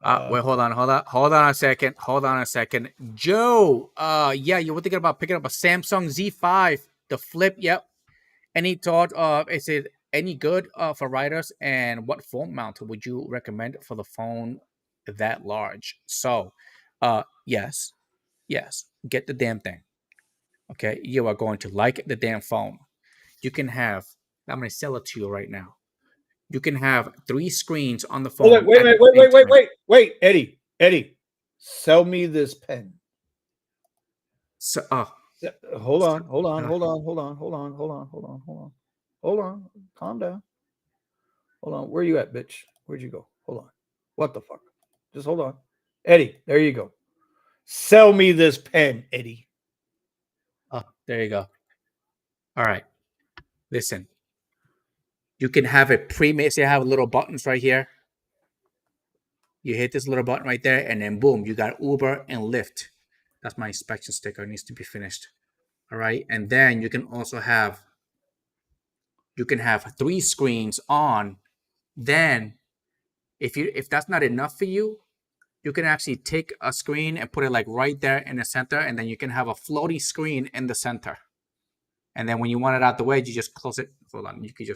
A: Wait, hold on a second. Joe, yeah, you were thinking about picking up a Samsung Z5, the flip. Yep. Any thought? Is it any good for riders? And what phone mount would you recommend for the phone that large? So, yes, yes, get the damn thing. Okay, you are going to like the damn phone. You can have. I'm going to sell it to you right now. You can have 3 screens on the
B: Hold on,
A: phone at the same time.
B: wait, Eddie, sell me this pen.
A: So,
B: Hold
A: so
B: on, hold on,
A: uh,
B: hold on, hold on, hold on, hold on, hold on, hold on, hold on. Calm down. Hold on. Where you at, bitch? Where'd you go? Hold on. What the fuck? Just hold on. Eddie, there you go. Sell me this pen, Eddie.
A: there you go. All right, listen. You can have it pre-made. So you have little buttons right here. You hit this little button right there, and then boom, you got Uber and Lyft. That's my inspection sticker. It needs to be finished. All right, and then you can have 3 screens on. Then, if that's not enough for you, you can actually take a screen and put it like right there in the center, and then you can have a floating screen in the center. And then when you want it out the way, you just close it. Hold on, you could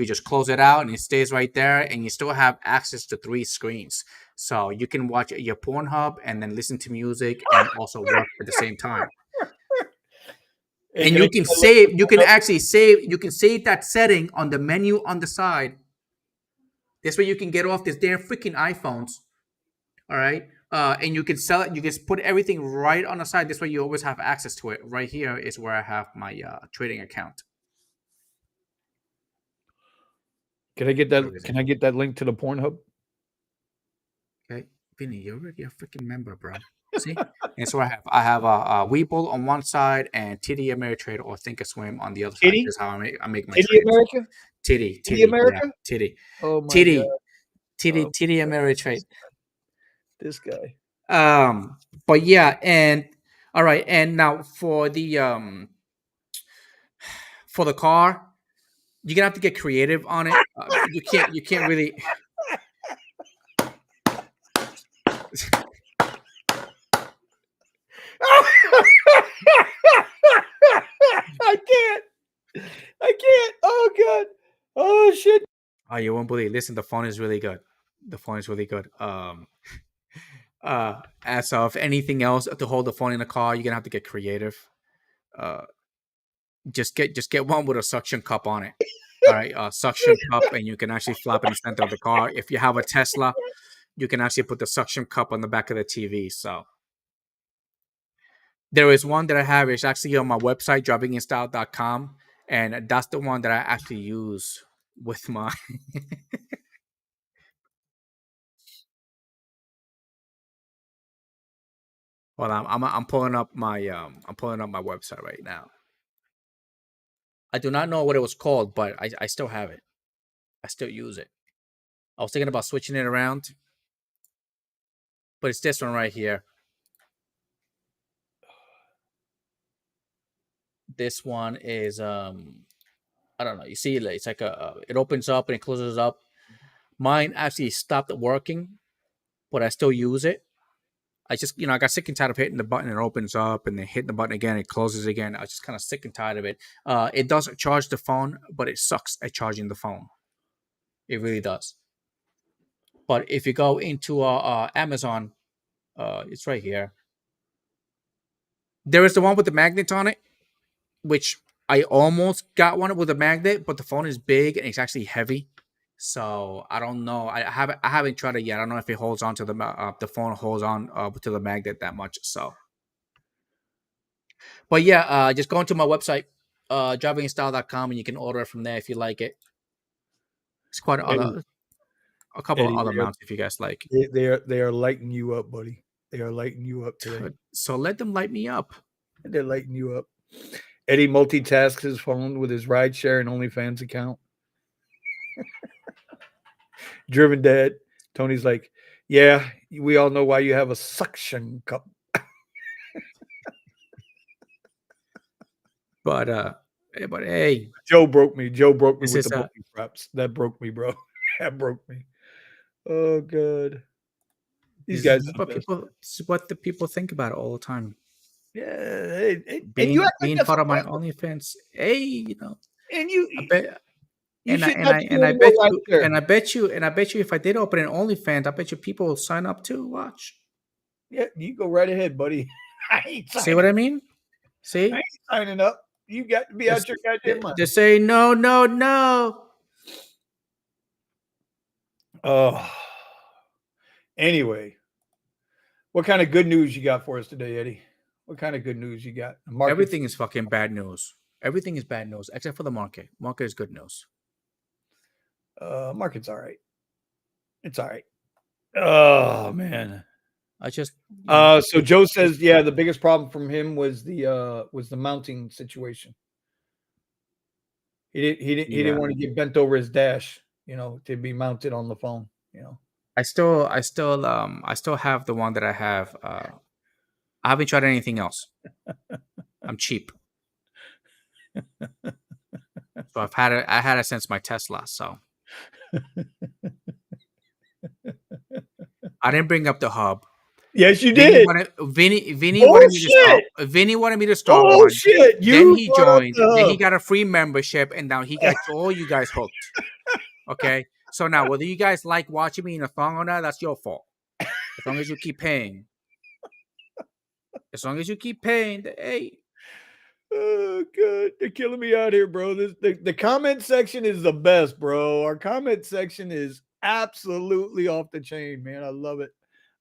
A: just close it out and it stays right there, and you still have access to 3 screens. So you can watch your Pornhub and then listen to music and also work at the same time.
B: Hey,
A: And
B: can I
A: you
B: get
A: can
B: that link to
A: save, you can
B: Pornhub?
A: actually save, you can save that setting on the menu on the side. This way you can get off this damn freaking iPhones. All right. And you can sell it. You can put everything right on the side. This way you always have access to it. Right here is where I have my trading account.
B: Can I get
A: Where
B: that?
A: is
B: Can
A: it?
B: I get that link to the Pornhub?
A: Okay, Vinny, you're already a freaking member, bro. See, and so I have a Weeble on one side and TD Ameritrade or Thinkorswim on the other side.
B: Titty,
A: This is how I make my
B: Titty
A: trades.
B: America, Titty
A: Yeah,
B: America.
A: Titty,
B: Oh my god.
A: Titty,
B: Oh,
A: Titty Ameritrade.
B: this guy.
A: Um, but yeah, and all right, and now for the car, you're gonna have to get creative on it. You can't really.
B: I can't. I can't. Oh god. Oh shit.
A: Oh, you won't believe. Listen, the phone is really good. The phone is really good. As of anything else to hold the phone in the car, you're gonna have to get creative. Uh, just get one with a suction cup on it. All right, suction cup, and you can actually flap in the center of the car. If you have a Tesla, you can actually put the suction cup on the back of the TV. So there is one that I have. It's actually on my website, drivinginstyle.com, and that's the one that I actually use with my. Well, I'm pulling up my website right now. I do not know what it was called, but I still have it. I still use it. I was thinking about switching it around, but it's this one right here. This one is I don't know. You see, it's like it opens up and it closes up. Mine actually stopped working, but I still use it. I just, I got sick and tired of hitting the button and it opens up and then hitting the button again, it closes again. I was just kind of sick and tired of it. It does charge the phone, but it sucks at charging the phone. It really does. But if you go into Amazon, it's right here. There is the one with the magnet on it, which I almost got one with a magnet, but the phone is big and it's actually heavy. So I don't know. I haven't tried it yet. I don't know if it holds on to the phone holds on to the magnet that much. So, but yeah, just go into my website, drivinginstyle.com, and you can order it from there if you like it. It's quite
B: Eddie,
A: a couple of
B: Eddie,
A: other amounts if you guys like.
B: they are lighting you up, buddy. They are lighting you up today.
A: So let them light me up.
B: They're lighting you up. Eddie multitasks his phone with his rideshare and OnlyFans account. Driven Dad. Tony's like, yeah, we all know why you have a suction cup.
A: But hey,
B: Joe broke me. Joe broke me
A: this
B: with
A: is
B: the multi props. That broke me, bro. That broke me. Oh god. These
A: This
B: guys
A: is
B: are
A: what
B: the best.
A: people. This is what the people think about all the time.
B: Yeah, and you
A: Being
B: act like
A: being
B: that's
A: part
B: a
A: of my
B: problem.
A: OnlyFans. Hey,
B: And
A: I bet,
B: you should not do any more right there.
A: I bet you, if I did open an OnlyFans, I bet you people will sign up too. Watch.
B: Yeah, you go right ahead, buddy. I ain't
A: See what
B: signing.
A: I mean?
B: I
A: See?
B: ain't signing up. You got to be out
A: Just
B: your goddamn mind.
A: just say no, no, no.
B: Oh. Anyway, what kind of good news you got for us today, Eddie? What kind of good news you got? The market's
A: Everything is fucking bad news. Everything is bad news except for the market. Market is good news.
B: market's all right. It's all right. Oh man.
A: I just, you know,
B: So Joe says, yeah, the biggest problem from him was the mounting situation. He didn't
A: yeah.
B: want to get bent over his dash, to be mounted on the phone.
A: I still have the one that I have. I haven't tried anything else. I'm cheap. So I had it since my Tesla. So I didn't bring up the hub.
B: Yes, you did.
A: Vinny wanted me to start
B: Oh
A: one.
B: shit!
A: Then
B: You
A: he
B: brought up
A: joined. Then he
B: the
A: got a free membership, and now he got all you guys hooked. Okay. So now whether you guys like watching me in a thong or not, that's your fault. As long as you keep paying. As long as you keep paying, hey.
B: Oh god, they're killing me out here, bro. The comment section is the best, bro. Our comment section is absolutely off the chain, man. I love it.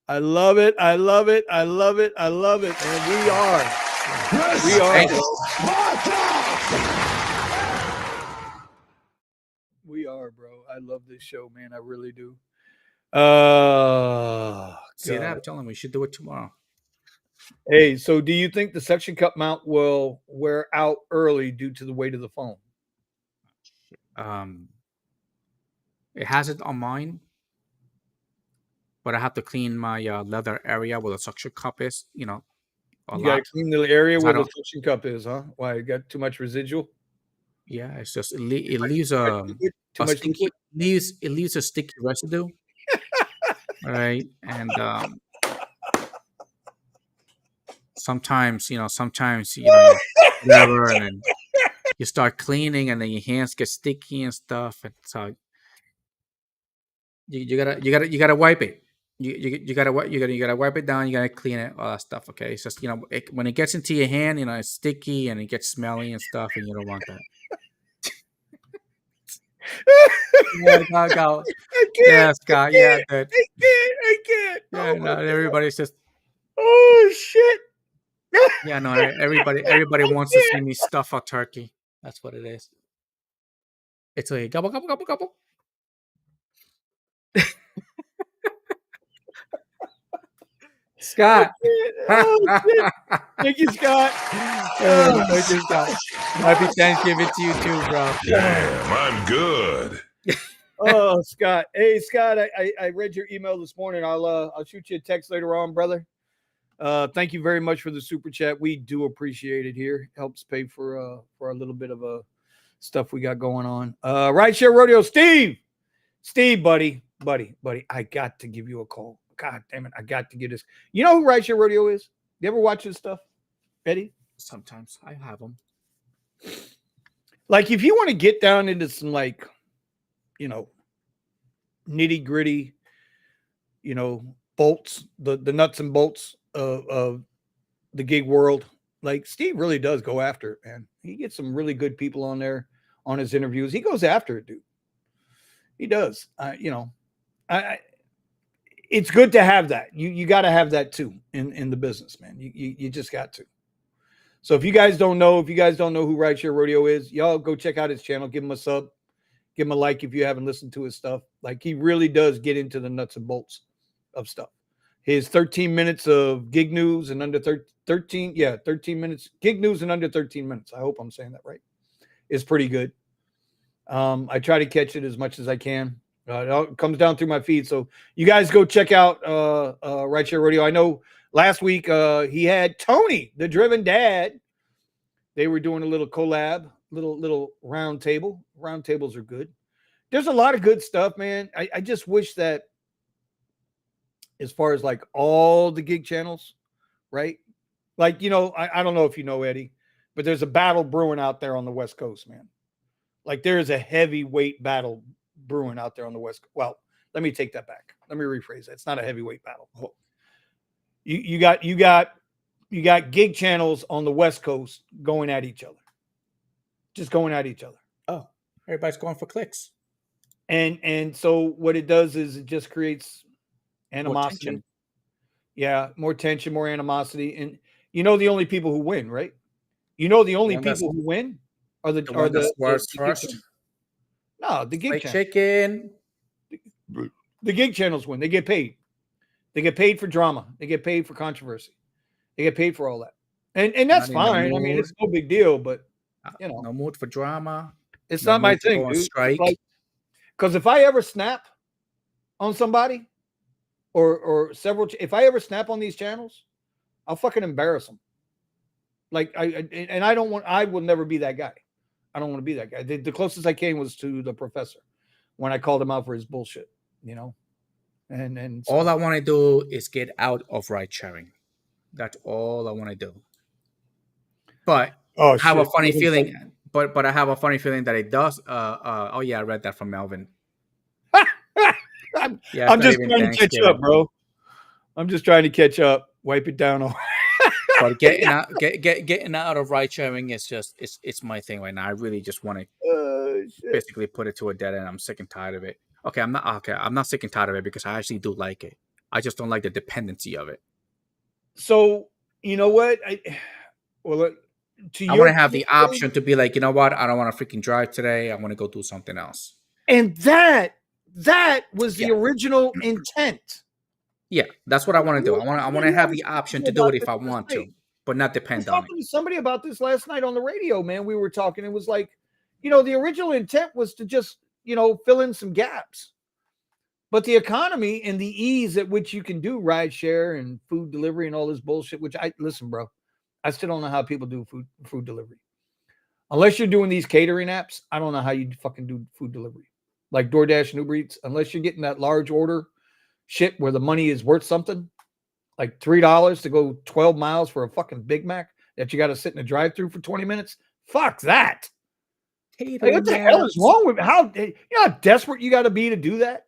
B: I love it. I love it. I love it. I love it. And we are. We are.
A: Thank you.
B: We are, bro. I love this show, man. I really do. Oh
A: See that?
B: god.
A: I'm telling you, we should do it tomorrow.
B: Hey, so do you think the suction cup mount will wear out early due to the weight of the phone?
A: Um, it has it on mine, but I have to clean my leather area where the suction cup is. A
B: You got to
A: lot.
B: clean the area
A: 'Cause I
B: where the
A: don't.
B: suction cup is, huh? Why, you got too much residual?
A: Yeah, it's just it leaves
B: Too much liquid? Too
A: a
B: much
A: sticky
B: liquid?
A: it leaves a sticky residue. All right, and sometimes whatever, and then you start cleaning, and then your hands get sticky and stuff, and so you gotta wipe it. You gotta wipe it down. You gotta clean it, all that stuff. Okay, it's just when it gets into your hand, it's sticky and it gets smelly and stuff, and you don't want that. Yeah, go.
B: I can't.
A: Yeah,
B: I
A: Scott. Yeah,
B: can't.
A: good.
B: I can't. I can't.
A: Yeah,
B: Oh my
A: no,
B: god.
A: everybody's just
B: Oh shit.
A: yeah, no, everybody
B: I
A: wants to see
B: can't.
A: me stuff a turkey. That's what it is. It's a gobble gobble gobble gobble.
B: I
A: Scott.
B: can't.
A: Yeah,
B: Oh shit. Thank you, Scott. Oh,
A: thank you, Scott. Happy Thanksgiving to you too, bro.
C: Damn, I'm good.
B: oh, Scott. Hey, Scott. I read your email this morning. I'll shoot you a text later on, brother. Thank you very much for the super chat. We do appreciate it here. Helps pay for a little bit of stuff we got going on. Rideshare Rodeo, Steve, buddy. I got to give you a call. God damn it, I got to get this. You know who Rideshare Rodeo is? You ever watch this stuff, Eddie?
A: Sometimes I have them.
B: Like if you want to get down into some nitty gritty, bolts, the nuts and bolts of the gig world. Like Steve really does go after it, man. He gets some really good people on there on his interviews. He goes after it, dude. He does. I it's good to have that. You got to have that too in the business, man. You just got to. So if you guys don't know who Rideshare Rodeo is, y'all go check out his channel. Give him a sub. Give him a like if you haven't listened to his stuff. Like he really does get into the nuts and bolts of stuff. His 13 minutes of gig news and under 13 minutes gig news and under 13 minutes. I hope I'm saying that right. Is pretty good. I try to catch it as much as I can. It all comes down through my feed. So you guys go check out Rideshare Radio. I know last week he had Tony, the Driven Dad. They were doing a little collab, little round table. Round tables are good. There's a lot of good stuff, man. I just wish that as far as like all the gig channels, right? Like, I don't know if you know, Eddie, but there's a battle brewing out there on the West Coast, man. Like there is a heavyweight battle brewing out there on the West Coast. Well, let me take that back. Let me rephrase that. It's not a heavyweight battle. You got gig channels on the West Coast going at each other. Just going at each other.
A: Oh, everybody's going for clicks.
B: And so what it does is it just creates animosity.
A: tension.
B: Yeah, more tension, more animosity. And the only people who win, right? The only
A: one that's-
B: people who win are
A: The one that swears
B: gig
A: first.
B: channels. No, the gig
A: Like
B: channels.
A: chicken.
B: The gig channels win. They get paid. They get paid for drama. They get paid for controversy. They get paid for all that. And that's
A: Not in the
B: fine. I mean,
A: mood.
B: it's no big deal, but
A: No mood for drama.
B: it's
A: no
B: not my
A: mood to
B: thing,
A: go on
B: dude.
A: strike.
B: Because if I ever snap on somebody or several, if I ever snap on these channels, I'll fucking embarrass them. Like I will never be that guy. I don't want to be that guy. The closest I came was to the professor when I called him out for his bullshit, and
A: All I want to do is get out of ride sharing. That's all I want to do. But I have a funny feeling. But I have a funny feeling that it does. Oh yeah, I read that from Melvin.
B: I'm
A: Yeah,
B: just trying to catch up, bro. I'm just trying to catch up. Wipe it down.
A: But getting out of ride sharing is just it's my thing right now. I really just want to basically put it to a dead end. I'm sick and tired of it. Okay, I'm not sick and tired of it because I actually do like it. I just don't like the dependency of it.
B: So you know what? I
A: want to have the option to be like, you know what? I don't want to freaking drive today. I want to go do something else.
B: And that was the original intent.
A: Yeah, that's what I want to do. I want to have the option to do it if I want to, but not depend on it.
B: I was talking to somebody about this last night on the radio, man. We were talking. It was like, the original intent was to just, fill in some gaps. But the economy and the ease at which you can do ride share and food delivery and all this bullshit, which listen, bro, I still don't know how people do food delivery. Unless you're doing these catering apps, I don't know how you fucking do food delivery. Like DoorDash and Uber Eats, unless you're getting that large order shit where the money is worth something, like $3 to go 12 miles for a fucking Big Mac that you got to sit in a drive-through for 20 minutes. Fuck that. Like, what the hell is wrong with how desperate you got to be to do that?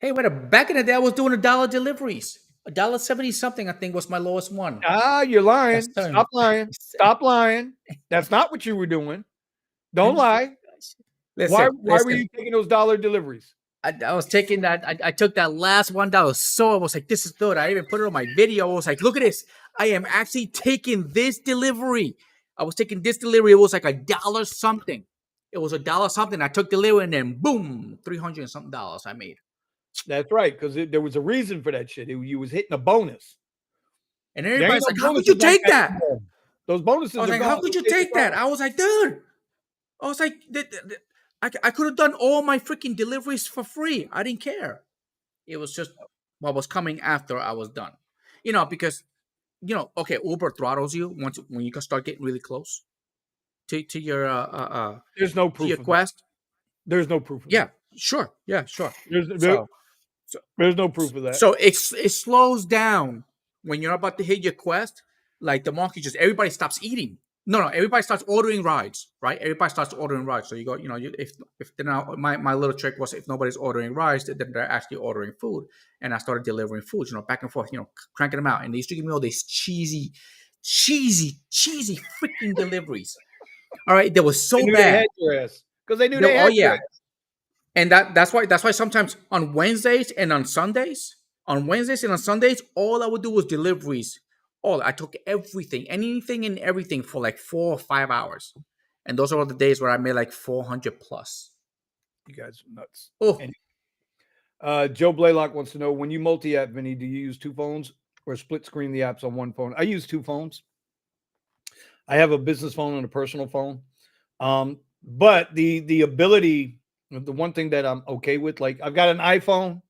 A: Hey, back in the day, I was doing $1 deliveries. $1.70 something, I think, was my lowest one.
B: You're lying. Stop lying. Stop lying. That's not what you were doing. Don't lie.
A: Listen,
B: why were you taking those dollar deliveries?
A: I was taking that. I took that last $1. So I was like, this is good. I even put it on my video. I was like, look at this. I am actually taking this delivery. I was taking this delivery. It was like $1 something. It was $1 something. I took delivery and then boom, $300 and something I made.
B: That's right, because there was a reason for that shit. You was hitting a bonus.
A: And everybody's like, how could you take that?
B: Those bonuses.
A: I was like, how could you take that? I was like, dude. I was like, I could have done all my freaking deliveries for free. I didn't care. It was just what was coming after I was done. Because, okay, Uber throttles you when you can start getting really close to your
B: there's no proof
A: to your quest.
B: There's no proof.
A: Yeah, sure. Yeah, sure.
B: There's no proof of that.
A: So it slows down when you're about to hit your quest. Like the monkey, everybody stops eating. No, everybody starts ordering rides, right? Everybody starts ordering rides. So you go, if they're not, my little trick was if nobody's ordering rides, then they're actually ordering food. And I started delivering food, back and forth, cranking them out. And they used to give me all these cheesy freaking deliveries. All right, they were so bad
B: because they knew they had your ass.
A: And that's why sometimes on Wednesdays and on Sundays, all I would do was deliveries. I took anything and everything for like 4 or 5 hours. And those are the days where I made like 400 plus.
B: You guys are nuts.
A: Oh.
B: Joe Blaylock wants to know, when you multi-app, Vinny, do you use 2 phones or split screen the apps on 1 phone? I use 2 phones. I have a business phone and a personal phone. But the ability, the one thing that I'm okay with, like I've got an iPhone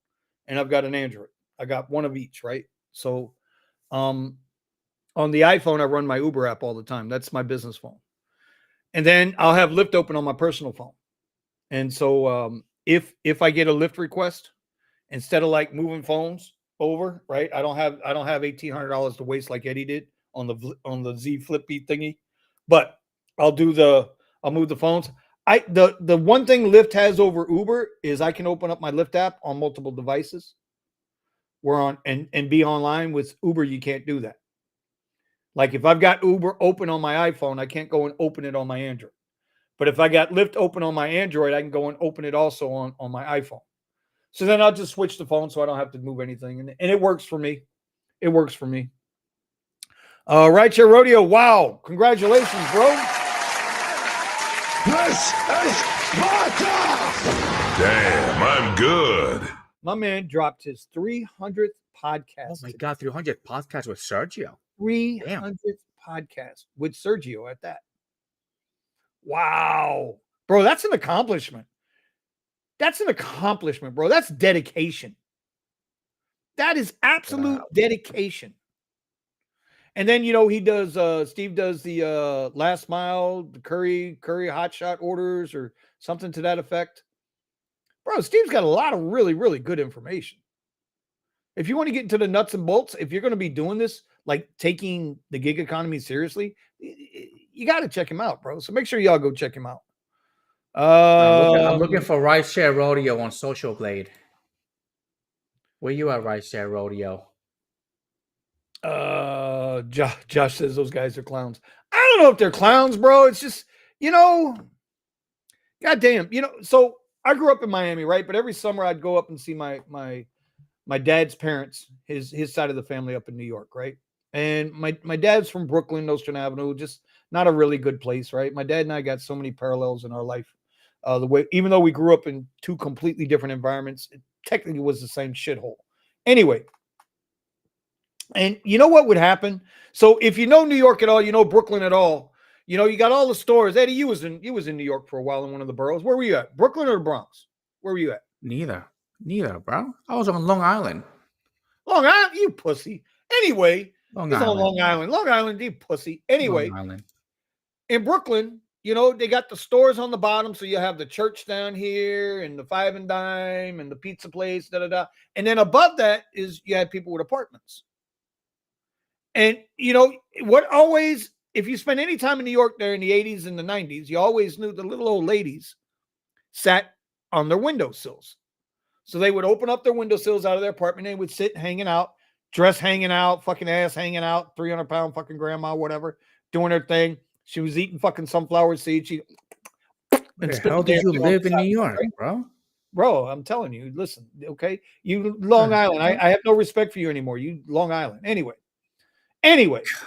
B: and I've got an Android. I got one of each, right? So on the iPhone, I run my Uber app all the time. That's my business phone. And then I'll have Lyft open on my personal phone. And so if I get a Lyft request, instead of like moving phones over, right? I don't have $1,800 to waste like Eddie did on the Z Flippy thingy, but I'll move the phones. The one thing Lyft has over Uber is I can open up my Lyft app on multiple devices. We're on and be online. With Uber, you can't do that. Like if I've got Uber open on my iPhone, I can't go and open it on my Android. But if I got Lyft open on my Android, I can go and open it also on my iPhone. So then I'll just switch the phone so I don't have to move anything. And it works for me. It works for me. Rideshare Rodeo. Wow. Congratulations, bro.
C: This is Sparta! Damn, I'm good.
B: My man dropped his 300th podcast.
A: Oh my God, 300 podcasts with Sergio.
B: 300th podcast with Sergio at that. Wow. Bro, that's an accomplishment. That's an accomplishment, bro. That's dedication. That is absolute dedication. And then, he does, Steve does the last mile, the curry hot shot orders or something to that effect. Bro, Steve's got a lot of really, really good information. If you want to get into the nuts and bolts, if you're going to be doing this, like taking the gig economy seriously, you got to check him out, bro. So make sure y'all go check him out.
A: I'm looking for Rideshare Rodeo on Social Blade. Where you at, Rideshare Rodeo?
B: Josh says those guys are clowns. I don't know if they're clowns, bro. It's just, goddamn, so I grew up in Miami, right? But every summer I'd go up and see my dad's parents, his side of the family up in New York, right? And my dad's from Brooklyn, Nostrand Avenue, just not a really good place, right? My dad and I got so many parallels in our life. Even though we grew up in two completely different environments, it technically was the same shithole. Anyway, and you know what would happen? So if you know New York at all, you know Brooklyn at all, you got all the stores. Eddie, you was in New York for a while in one of the boroughs. Where were you at? Brooklyn or the Bronx? Where were you at?
A: Neither, bro. I was on Long Island.
B: Long Island, you pussy. Anyway,
A: Long
B: on
A: Island.
B: Long Island. Long Island, you pussy. Anyway,
A: Long Island.
B: In Brooklyn, they got the stores on the bottom. So you have the church down here and the Five and Dime and the pizza place, da-da-da. And then above that is you had people with apartments. And, if you spend any time in New York there in the 80s and the 90s, you always knew the little old ladies sat on their windowsills. So they would open up their windowsills out of their apartment. And they would sit hanging out, dress hanging out, fucking ass hanging out, 300-pound fucking grandma, whatever, doing her thing. She was eating fucking sunflower seeds.
A: How did you live in New York, bro?
B: Bro, I'm telling you, listen, okay? You Long Island. I have no respect for you anymore. You Long Island. Anyway.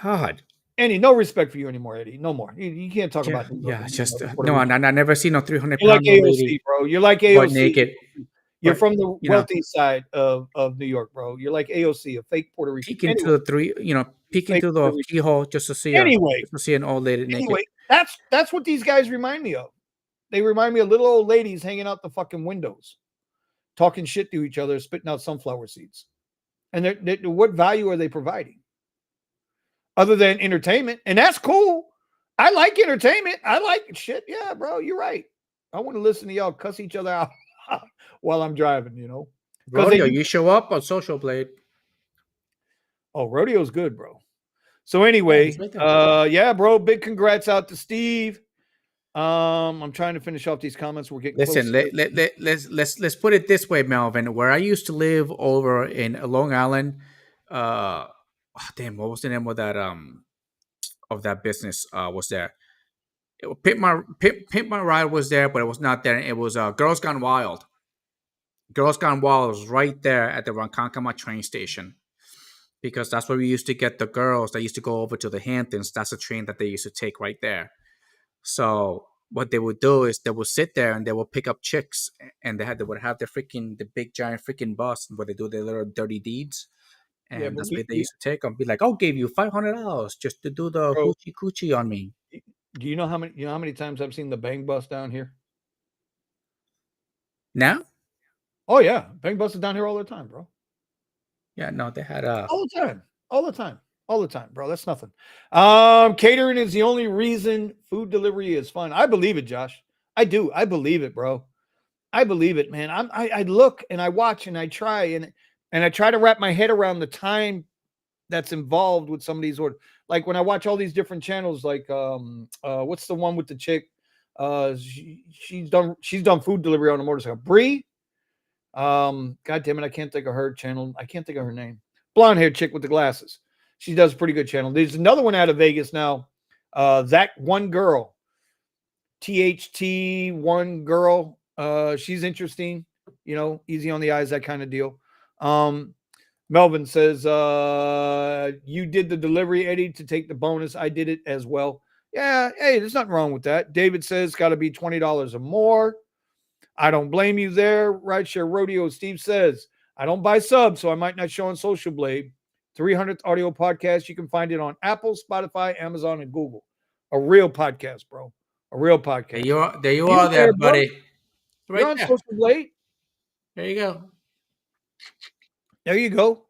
A: God.
B: Eddie, no respect for you anymore, Eddie. No more. You can't talk about New York.
A: Just no. I never seen no 300
B: You're like
A: pound
B: AOC,
A: lady,
B: bro. You're like AOC.
A: naked.
B: You're from the wealthy side of New York, bro. You're like AOC, a fake Puerto Rican.
A: Peeking through the keyhole just to see an old lady naked.
B: Anyway, that's what these guys remind me of. They remind me of little old ladies hanging out the fucking windows, talking shit to each other, spitting out sunflower seeds. And what value are they providing? Other than entertainment. And that's cool. I like entertainment. I like shit. Yeah, bro, you're right. I want to listen to y'all cuss each other out while I'm driving,
A: Rodeo, you show up on Social Blade.
B: Oh, Rodeo's good, bro. So anyway, yeah, bro, big congrats out to Steve. I'm trying to finish off these comments. We're getting
A: close. Let's put it this way, Melvin. Where I used to live over in Long Island, what was the name of that business? Was there? Pimp My Ride was there, but it was not there. It was Girls Gone Wild. Girls Gone Wild was right there at the Ronkonkoma train station, because that's where we used to get the girls that used to go over to the Hamptons. That's a train that they used to take right there. So what they would do is they would sit there and they would pick up chicks, and they would have the big giant freaking bus where they do their little dirty deeds. And that's what they used to take them. Be like, I'll give you $500 just to do the hoochie coochie on me.
B: Do you know how many times I've seen the bang bus down here?
A: Now?
B: Oh yeah, bang bus is down here all the time, bro.
A: Yeah, no, they had
B: all the time, bro. That's nothing. Catering is the only reason food delivery is fun. I believe it, Josh. I do. I believe it, bro. I believe it, man. I look and I watch and I try, And I try to wrap my head around the time that's involved with some of these orders. Like when I watch all these different channels, like what's the one with the chick? She's done food delivery on a motorcycle. Bree. God damn it, I can't think of her channel. I can't think of her name. Blonde haired chick with the glasses. She does a pretty good channel. There's another one out of Vegas now. That one girl, THT one girl. She's interesting. You know, easy on the eyes, that kind of deal. Melvin says, you did the delivery, Eddie, to take the bonus. I did it as well. Yeah, hey, there's nothing wrong with that. David says, got to be $20 or more. I don't blame you there. Rideshare Rodeo. Steve says, I don't buy subs, so I might not show on Social Blade. 300th audio podcast. You can find it on Apple, Spotify, Amazon, and Google. A real podcast, bro. A real podcast.
A: There you are. There you are, there, buddy.
B: Right. You're on there. Social Blade.
A: There you go.
B: There you go.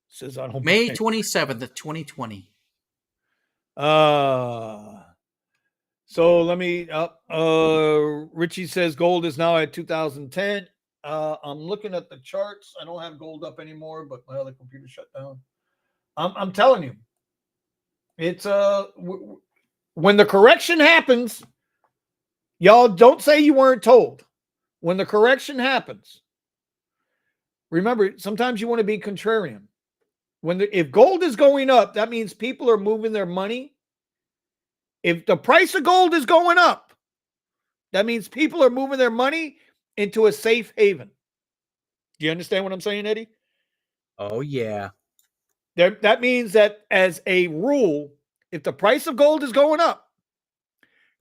B: Says on
A: May 27th of 2020.
B: So let me Richie says gold is now at 2010. I'm looking at the charts. I don't have gold up anymore, but my other computer shut down. I'm telling you, it's when the correction happens, y'all don't say you weren't told. When the correction happens, remember, sometimes you want to be contrarian. If gold is going up, that means people are moving their money. If the price of gold is going up, that means people are moving their money into a safe haven. Do you understand what I'm saying, Eddie?
A: Oh, yeah.
B: That means that as a rule, if the price of gold is going up,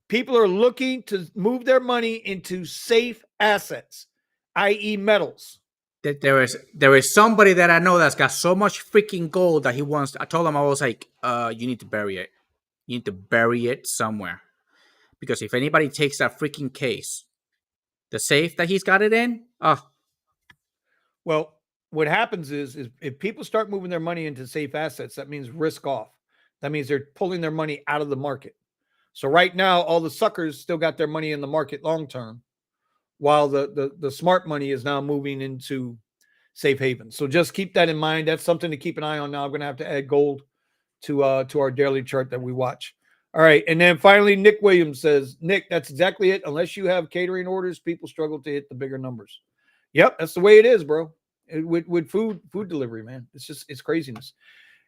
B: people are looking to move their money into safe assets, i.e. metals.
A: There is somebody that I know that's got so much freaking gold that he wants. I told him, I was like, you need to bury it. You need to bury it somewhere. Because if anybody takes that freaking case, the safe that he's got it in,
B: Well, what happens is if people start moving their money into safe assets, that means risk off. That means they're pulling their money out of the market. So right now, all the suckers still got their money in the market long term, while the smart money is now moving into safe haven. So just keep that in mind. That's something to keep an eye on. Now I'm going to have to add gold to our daily chart that we watch. All right. And then finally, Nick Williams says, Nick, that's exactly it. Unless you have catering orders, people struggle to hit the bigger numbers. Yep. That's the way it is, bro. With food delivery, man. It's craziness.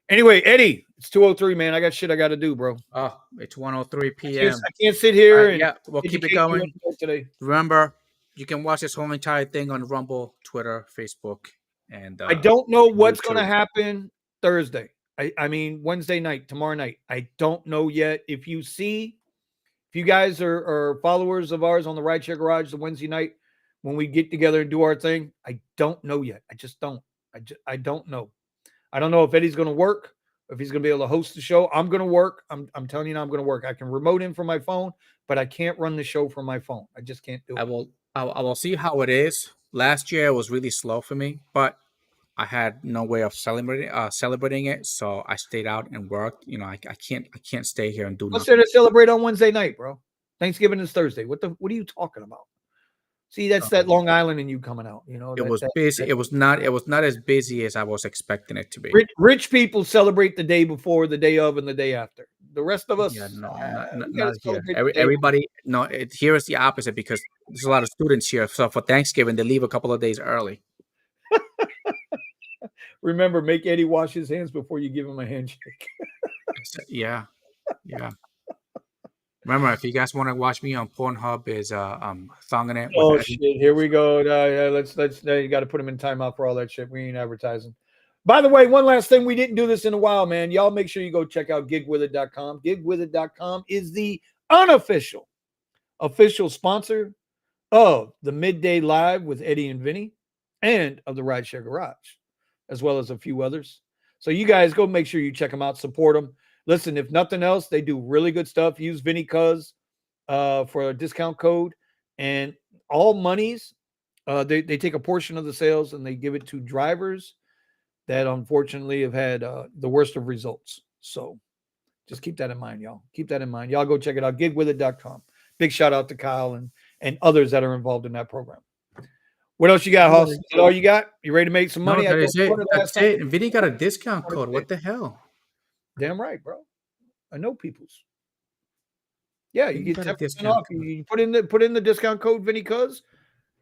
B: Anyway, Eddie, it's 2:03, man. I got shit I got to do, bro.
A: Oh, it's 1:03 p.m.
B: I can't sit here and
A: yeah, we'll keep it going
B: today.
A: Remember, you can watch this whole entire thing on Rumble, Twitter, Facebook, and
B: I don't know what's going to happen Thursday. I mean, Wednesday night, tomorrow night. I don't know yet. If you guys are followers of ours on the Rideshare Garage the Wednesday night when we get together and do our thing, I don't know yet. I just don't. I don't know. I don't know if Eddie's going to work, if he's going to be able to host the show. I'm going to work. I'm telling you now, I'm going to work. I can remote in from my phone, but I can't run the show from my phone. I just can't do it.
A: I will see how it is. Last year it was really slow for me, but I had no way of celebrating it, so I stayed out and worked. You know, I can't stay here and do
B: What's
A: nothing.
B: there to celebrate on Wednesday night, bro? Thanksgiving is Thursday. What are you talking about? See, that's that Long Island and you coming out. You know,
A: it was busy. It was not as busy as I was expecting it to be.
B: Rich people celebrate the day before, the day of, and the day after. The rest of us,
A: not here. Everybody, here is the opposite because there's a lot of students here. So for Thanksgiving, they leave a couple of days early.
B: Remember, make Eddie wash his hands before you give him a handshake.
A: Yeah. Remember, if you guys want to watch me on Pornhub, is thonging it.
B: Oh shit! Here we go. Let's. You got to put him in timeout for all that shit. We ain't advertising. By the way, one last thing. We didn't do this in a while, man. Y'all make sure you go check out gigwithit.com. Gigwithit.com is the official sponsor of the Midday Live with Eddie and Vinny and of the Rideshare Garage, as well as a few others. So you guys go make sure you check them out, support them. Listen, if nothing else, they do really good stuff. Use Vinny Cuz for a discount code, and all monies, they take a portion of the sales and they give it to drivers that unfortunately have had the worst of results. So just keep that in mind, y'all. Keep that in mind. Y'all go check it out, gigwithit.com. Big shout out to Kyle and others that are involved in that program. What else you got, Hoss? Is that all you got? You ready to make some
A: No,
B: money?
A: that is it. That's it.
B: Time.
A: Vinny got a discount code. What the hell?
B: Damn right, bro. I know people's. Yeah, you
A: Vinny
B: get
A: got a
B: 10%
A: discount
B: off.
A: code.
B: You put in the discount code Vinny Cuz,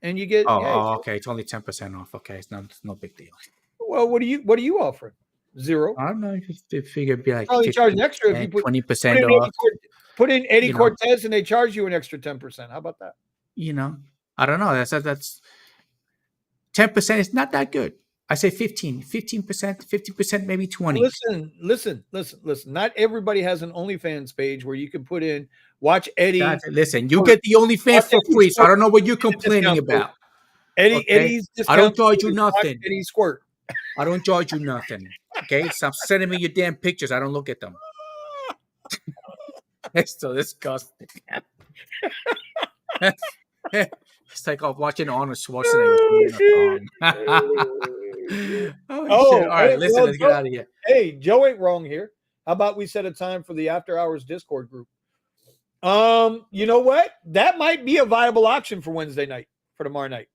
B: and you get.
A: Okay. It's only 10% off. Okay, it's no big deal.
B: Well, what are you offering? 0.
A: I don't know. If they figure it'd be like
B: Probably charge an extra if you put
A: 20% off.
B: Put in Eddie Cortez, and they charge you an extra 10%. How about that?
A: I don't know. That's 10% is not that good. I say 15%, 50%, maybe 20.
B: Listen. Not everybody has an OnlyFans page where you can put in watch Eddie.
A: Listen, you get the OnlyFans for free, so I don't know what you're complaining about.
B: Eddie's
A: I don't charge you nothing.
B: Eddie Squirt.
A: I don't charge you nothing. Okay, stop sending me your damn pictures. I don't look at them. It's so disgusting. It's like watching Arnold Schwarzenegger. Oh, shit. All right, listen, let's get out of here.
B: Hey, Joe ain't wrong here. How about we set a time for the After Hours Discord group? You know what? That might be a viable option for Wednesday night, for tomorrow night.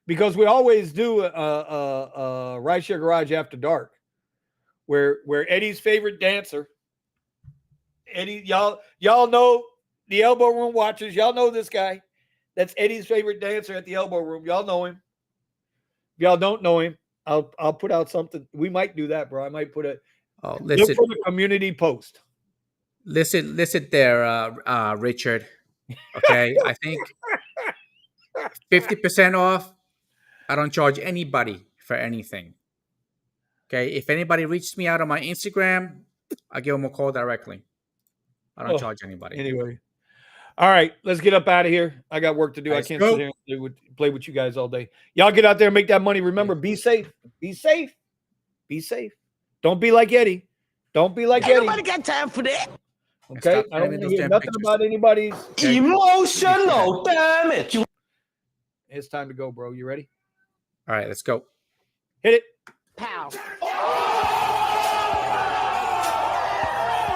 B: Because we always do a Rideshare Garage After Dark, where Eddie's favorite dancer, Eddie, y'all know the Elbow Room watchers, y'all know this guy. That's Eddie's favorite dancer at the Elbow Room. Y'all know him. If y'all don't know him, I'll put out something. We might do that, bro. I might put look for the community post.
A: Listen there, Richard. Okay, I think 50% off. I don't charge anybody for anything. Okay, if anybody reaches me out on my Instagram, I give them a call directly. I don't charge anybody.
B: Anyway, all right, let's get up out of here. I got work to do. I can't sit here and play with you guys all day. Y'all get out there and make that money. Remember, be safe. Be safe. Be safe. Don't be like Eddie. Don't be like Eddie.
D: Nobody got time for that.
B: Okay, I don't want to hear nothing about anybody's
D: emotional. Damn it!
B: It's time to go, bro. You ready?
A: All right, let's go.
B: Hit it.
D: Pow.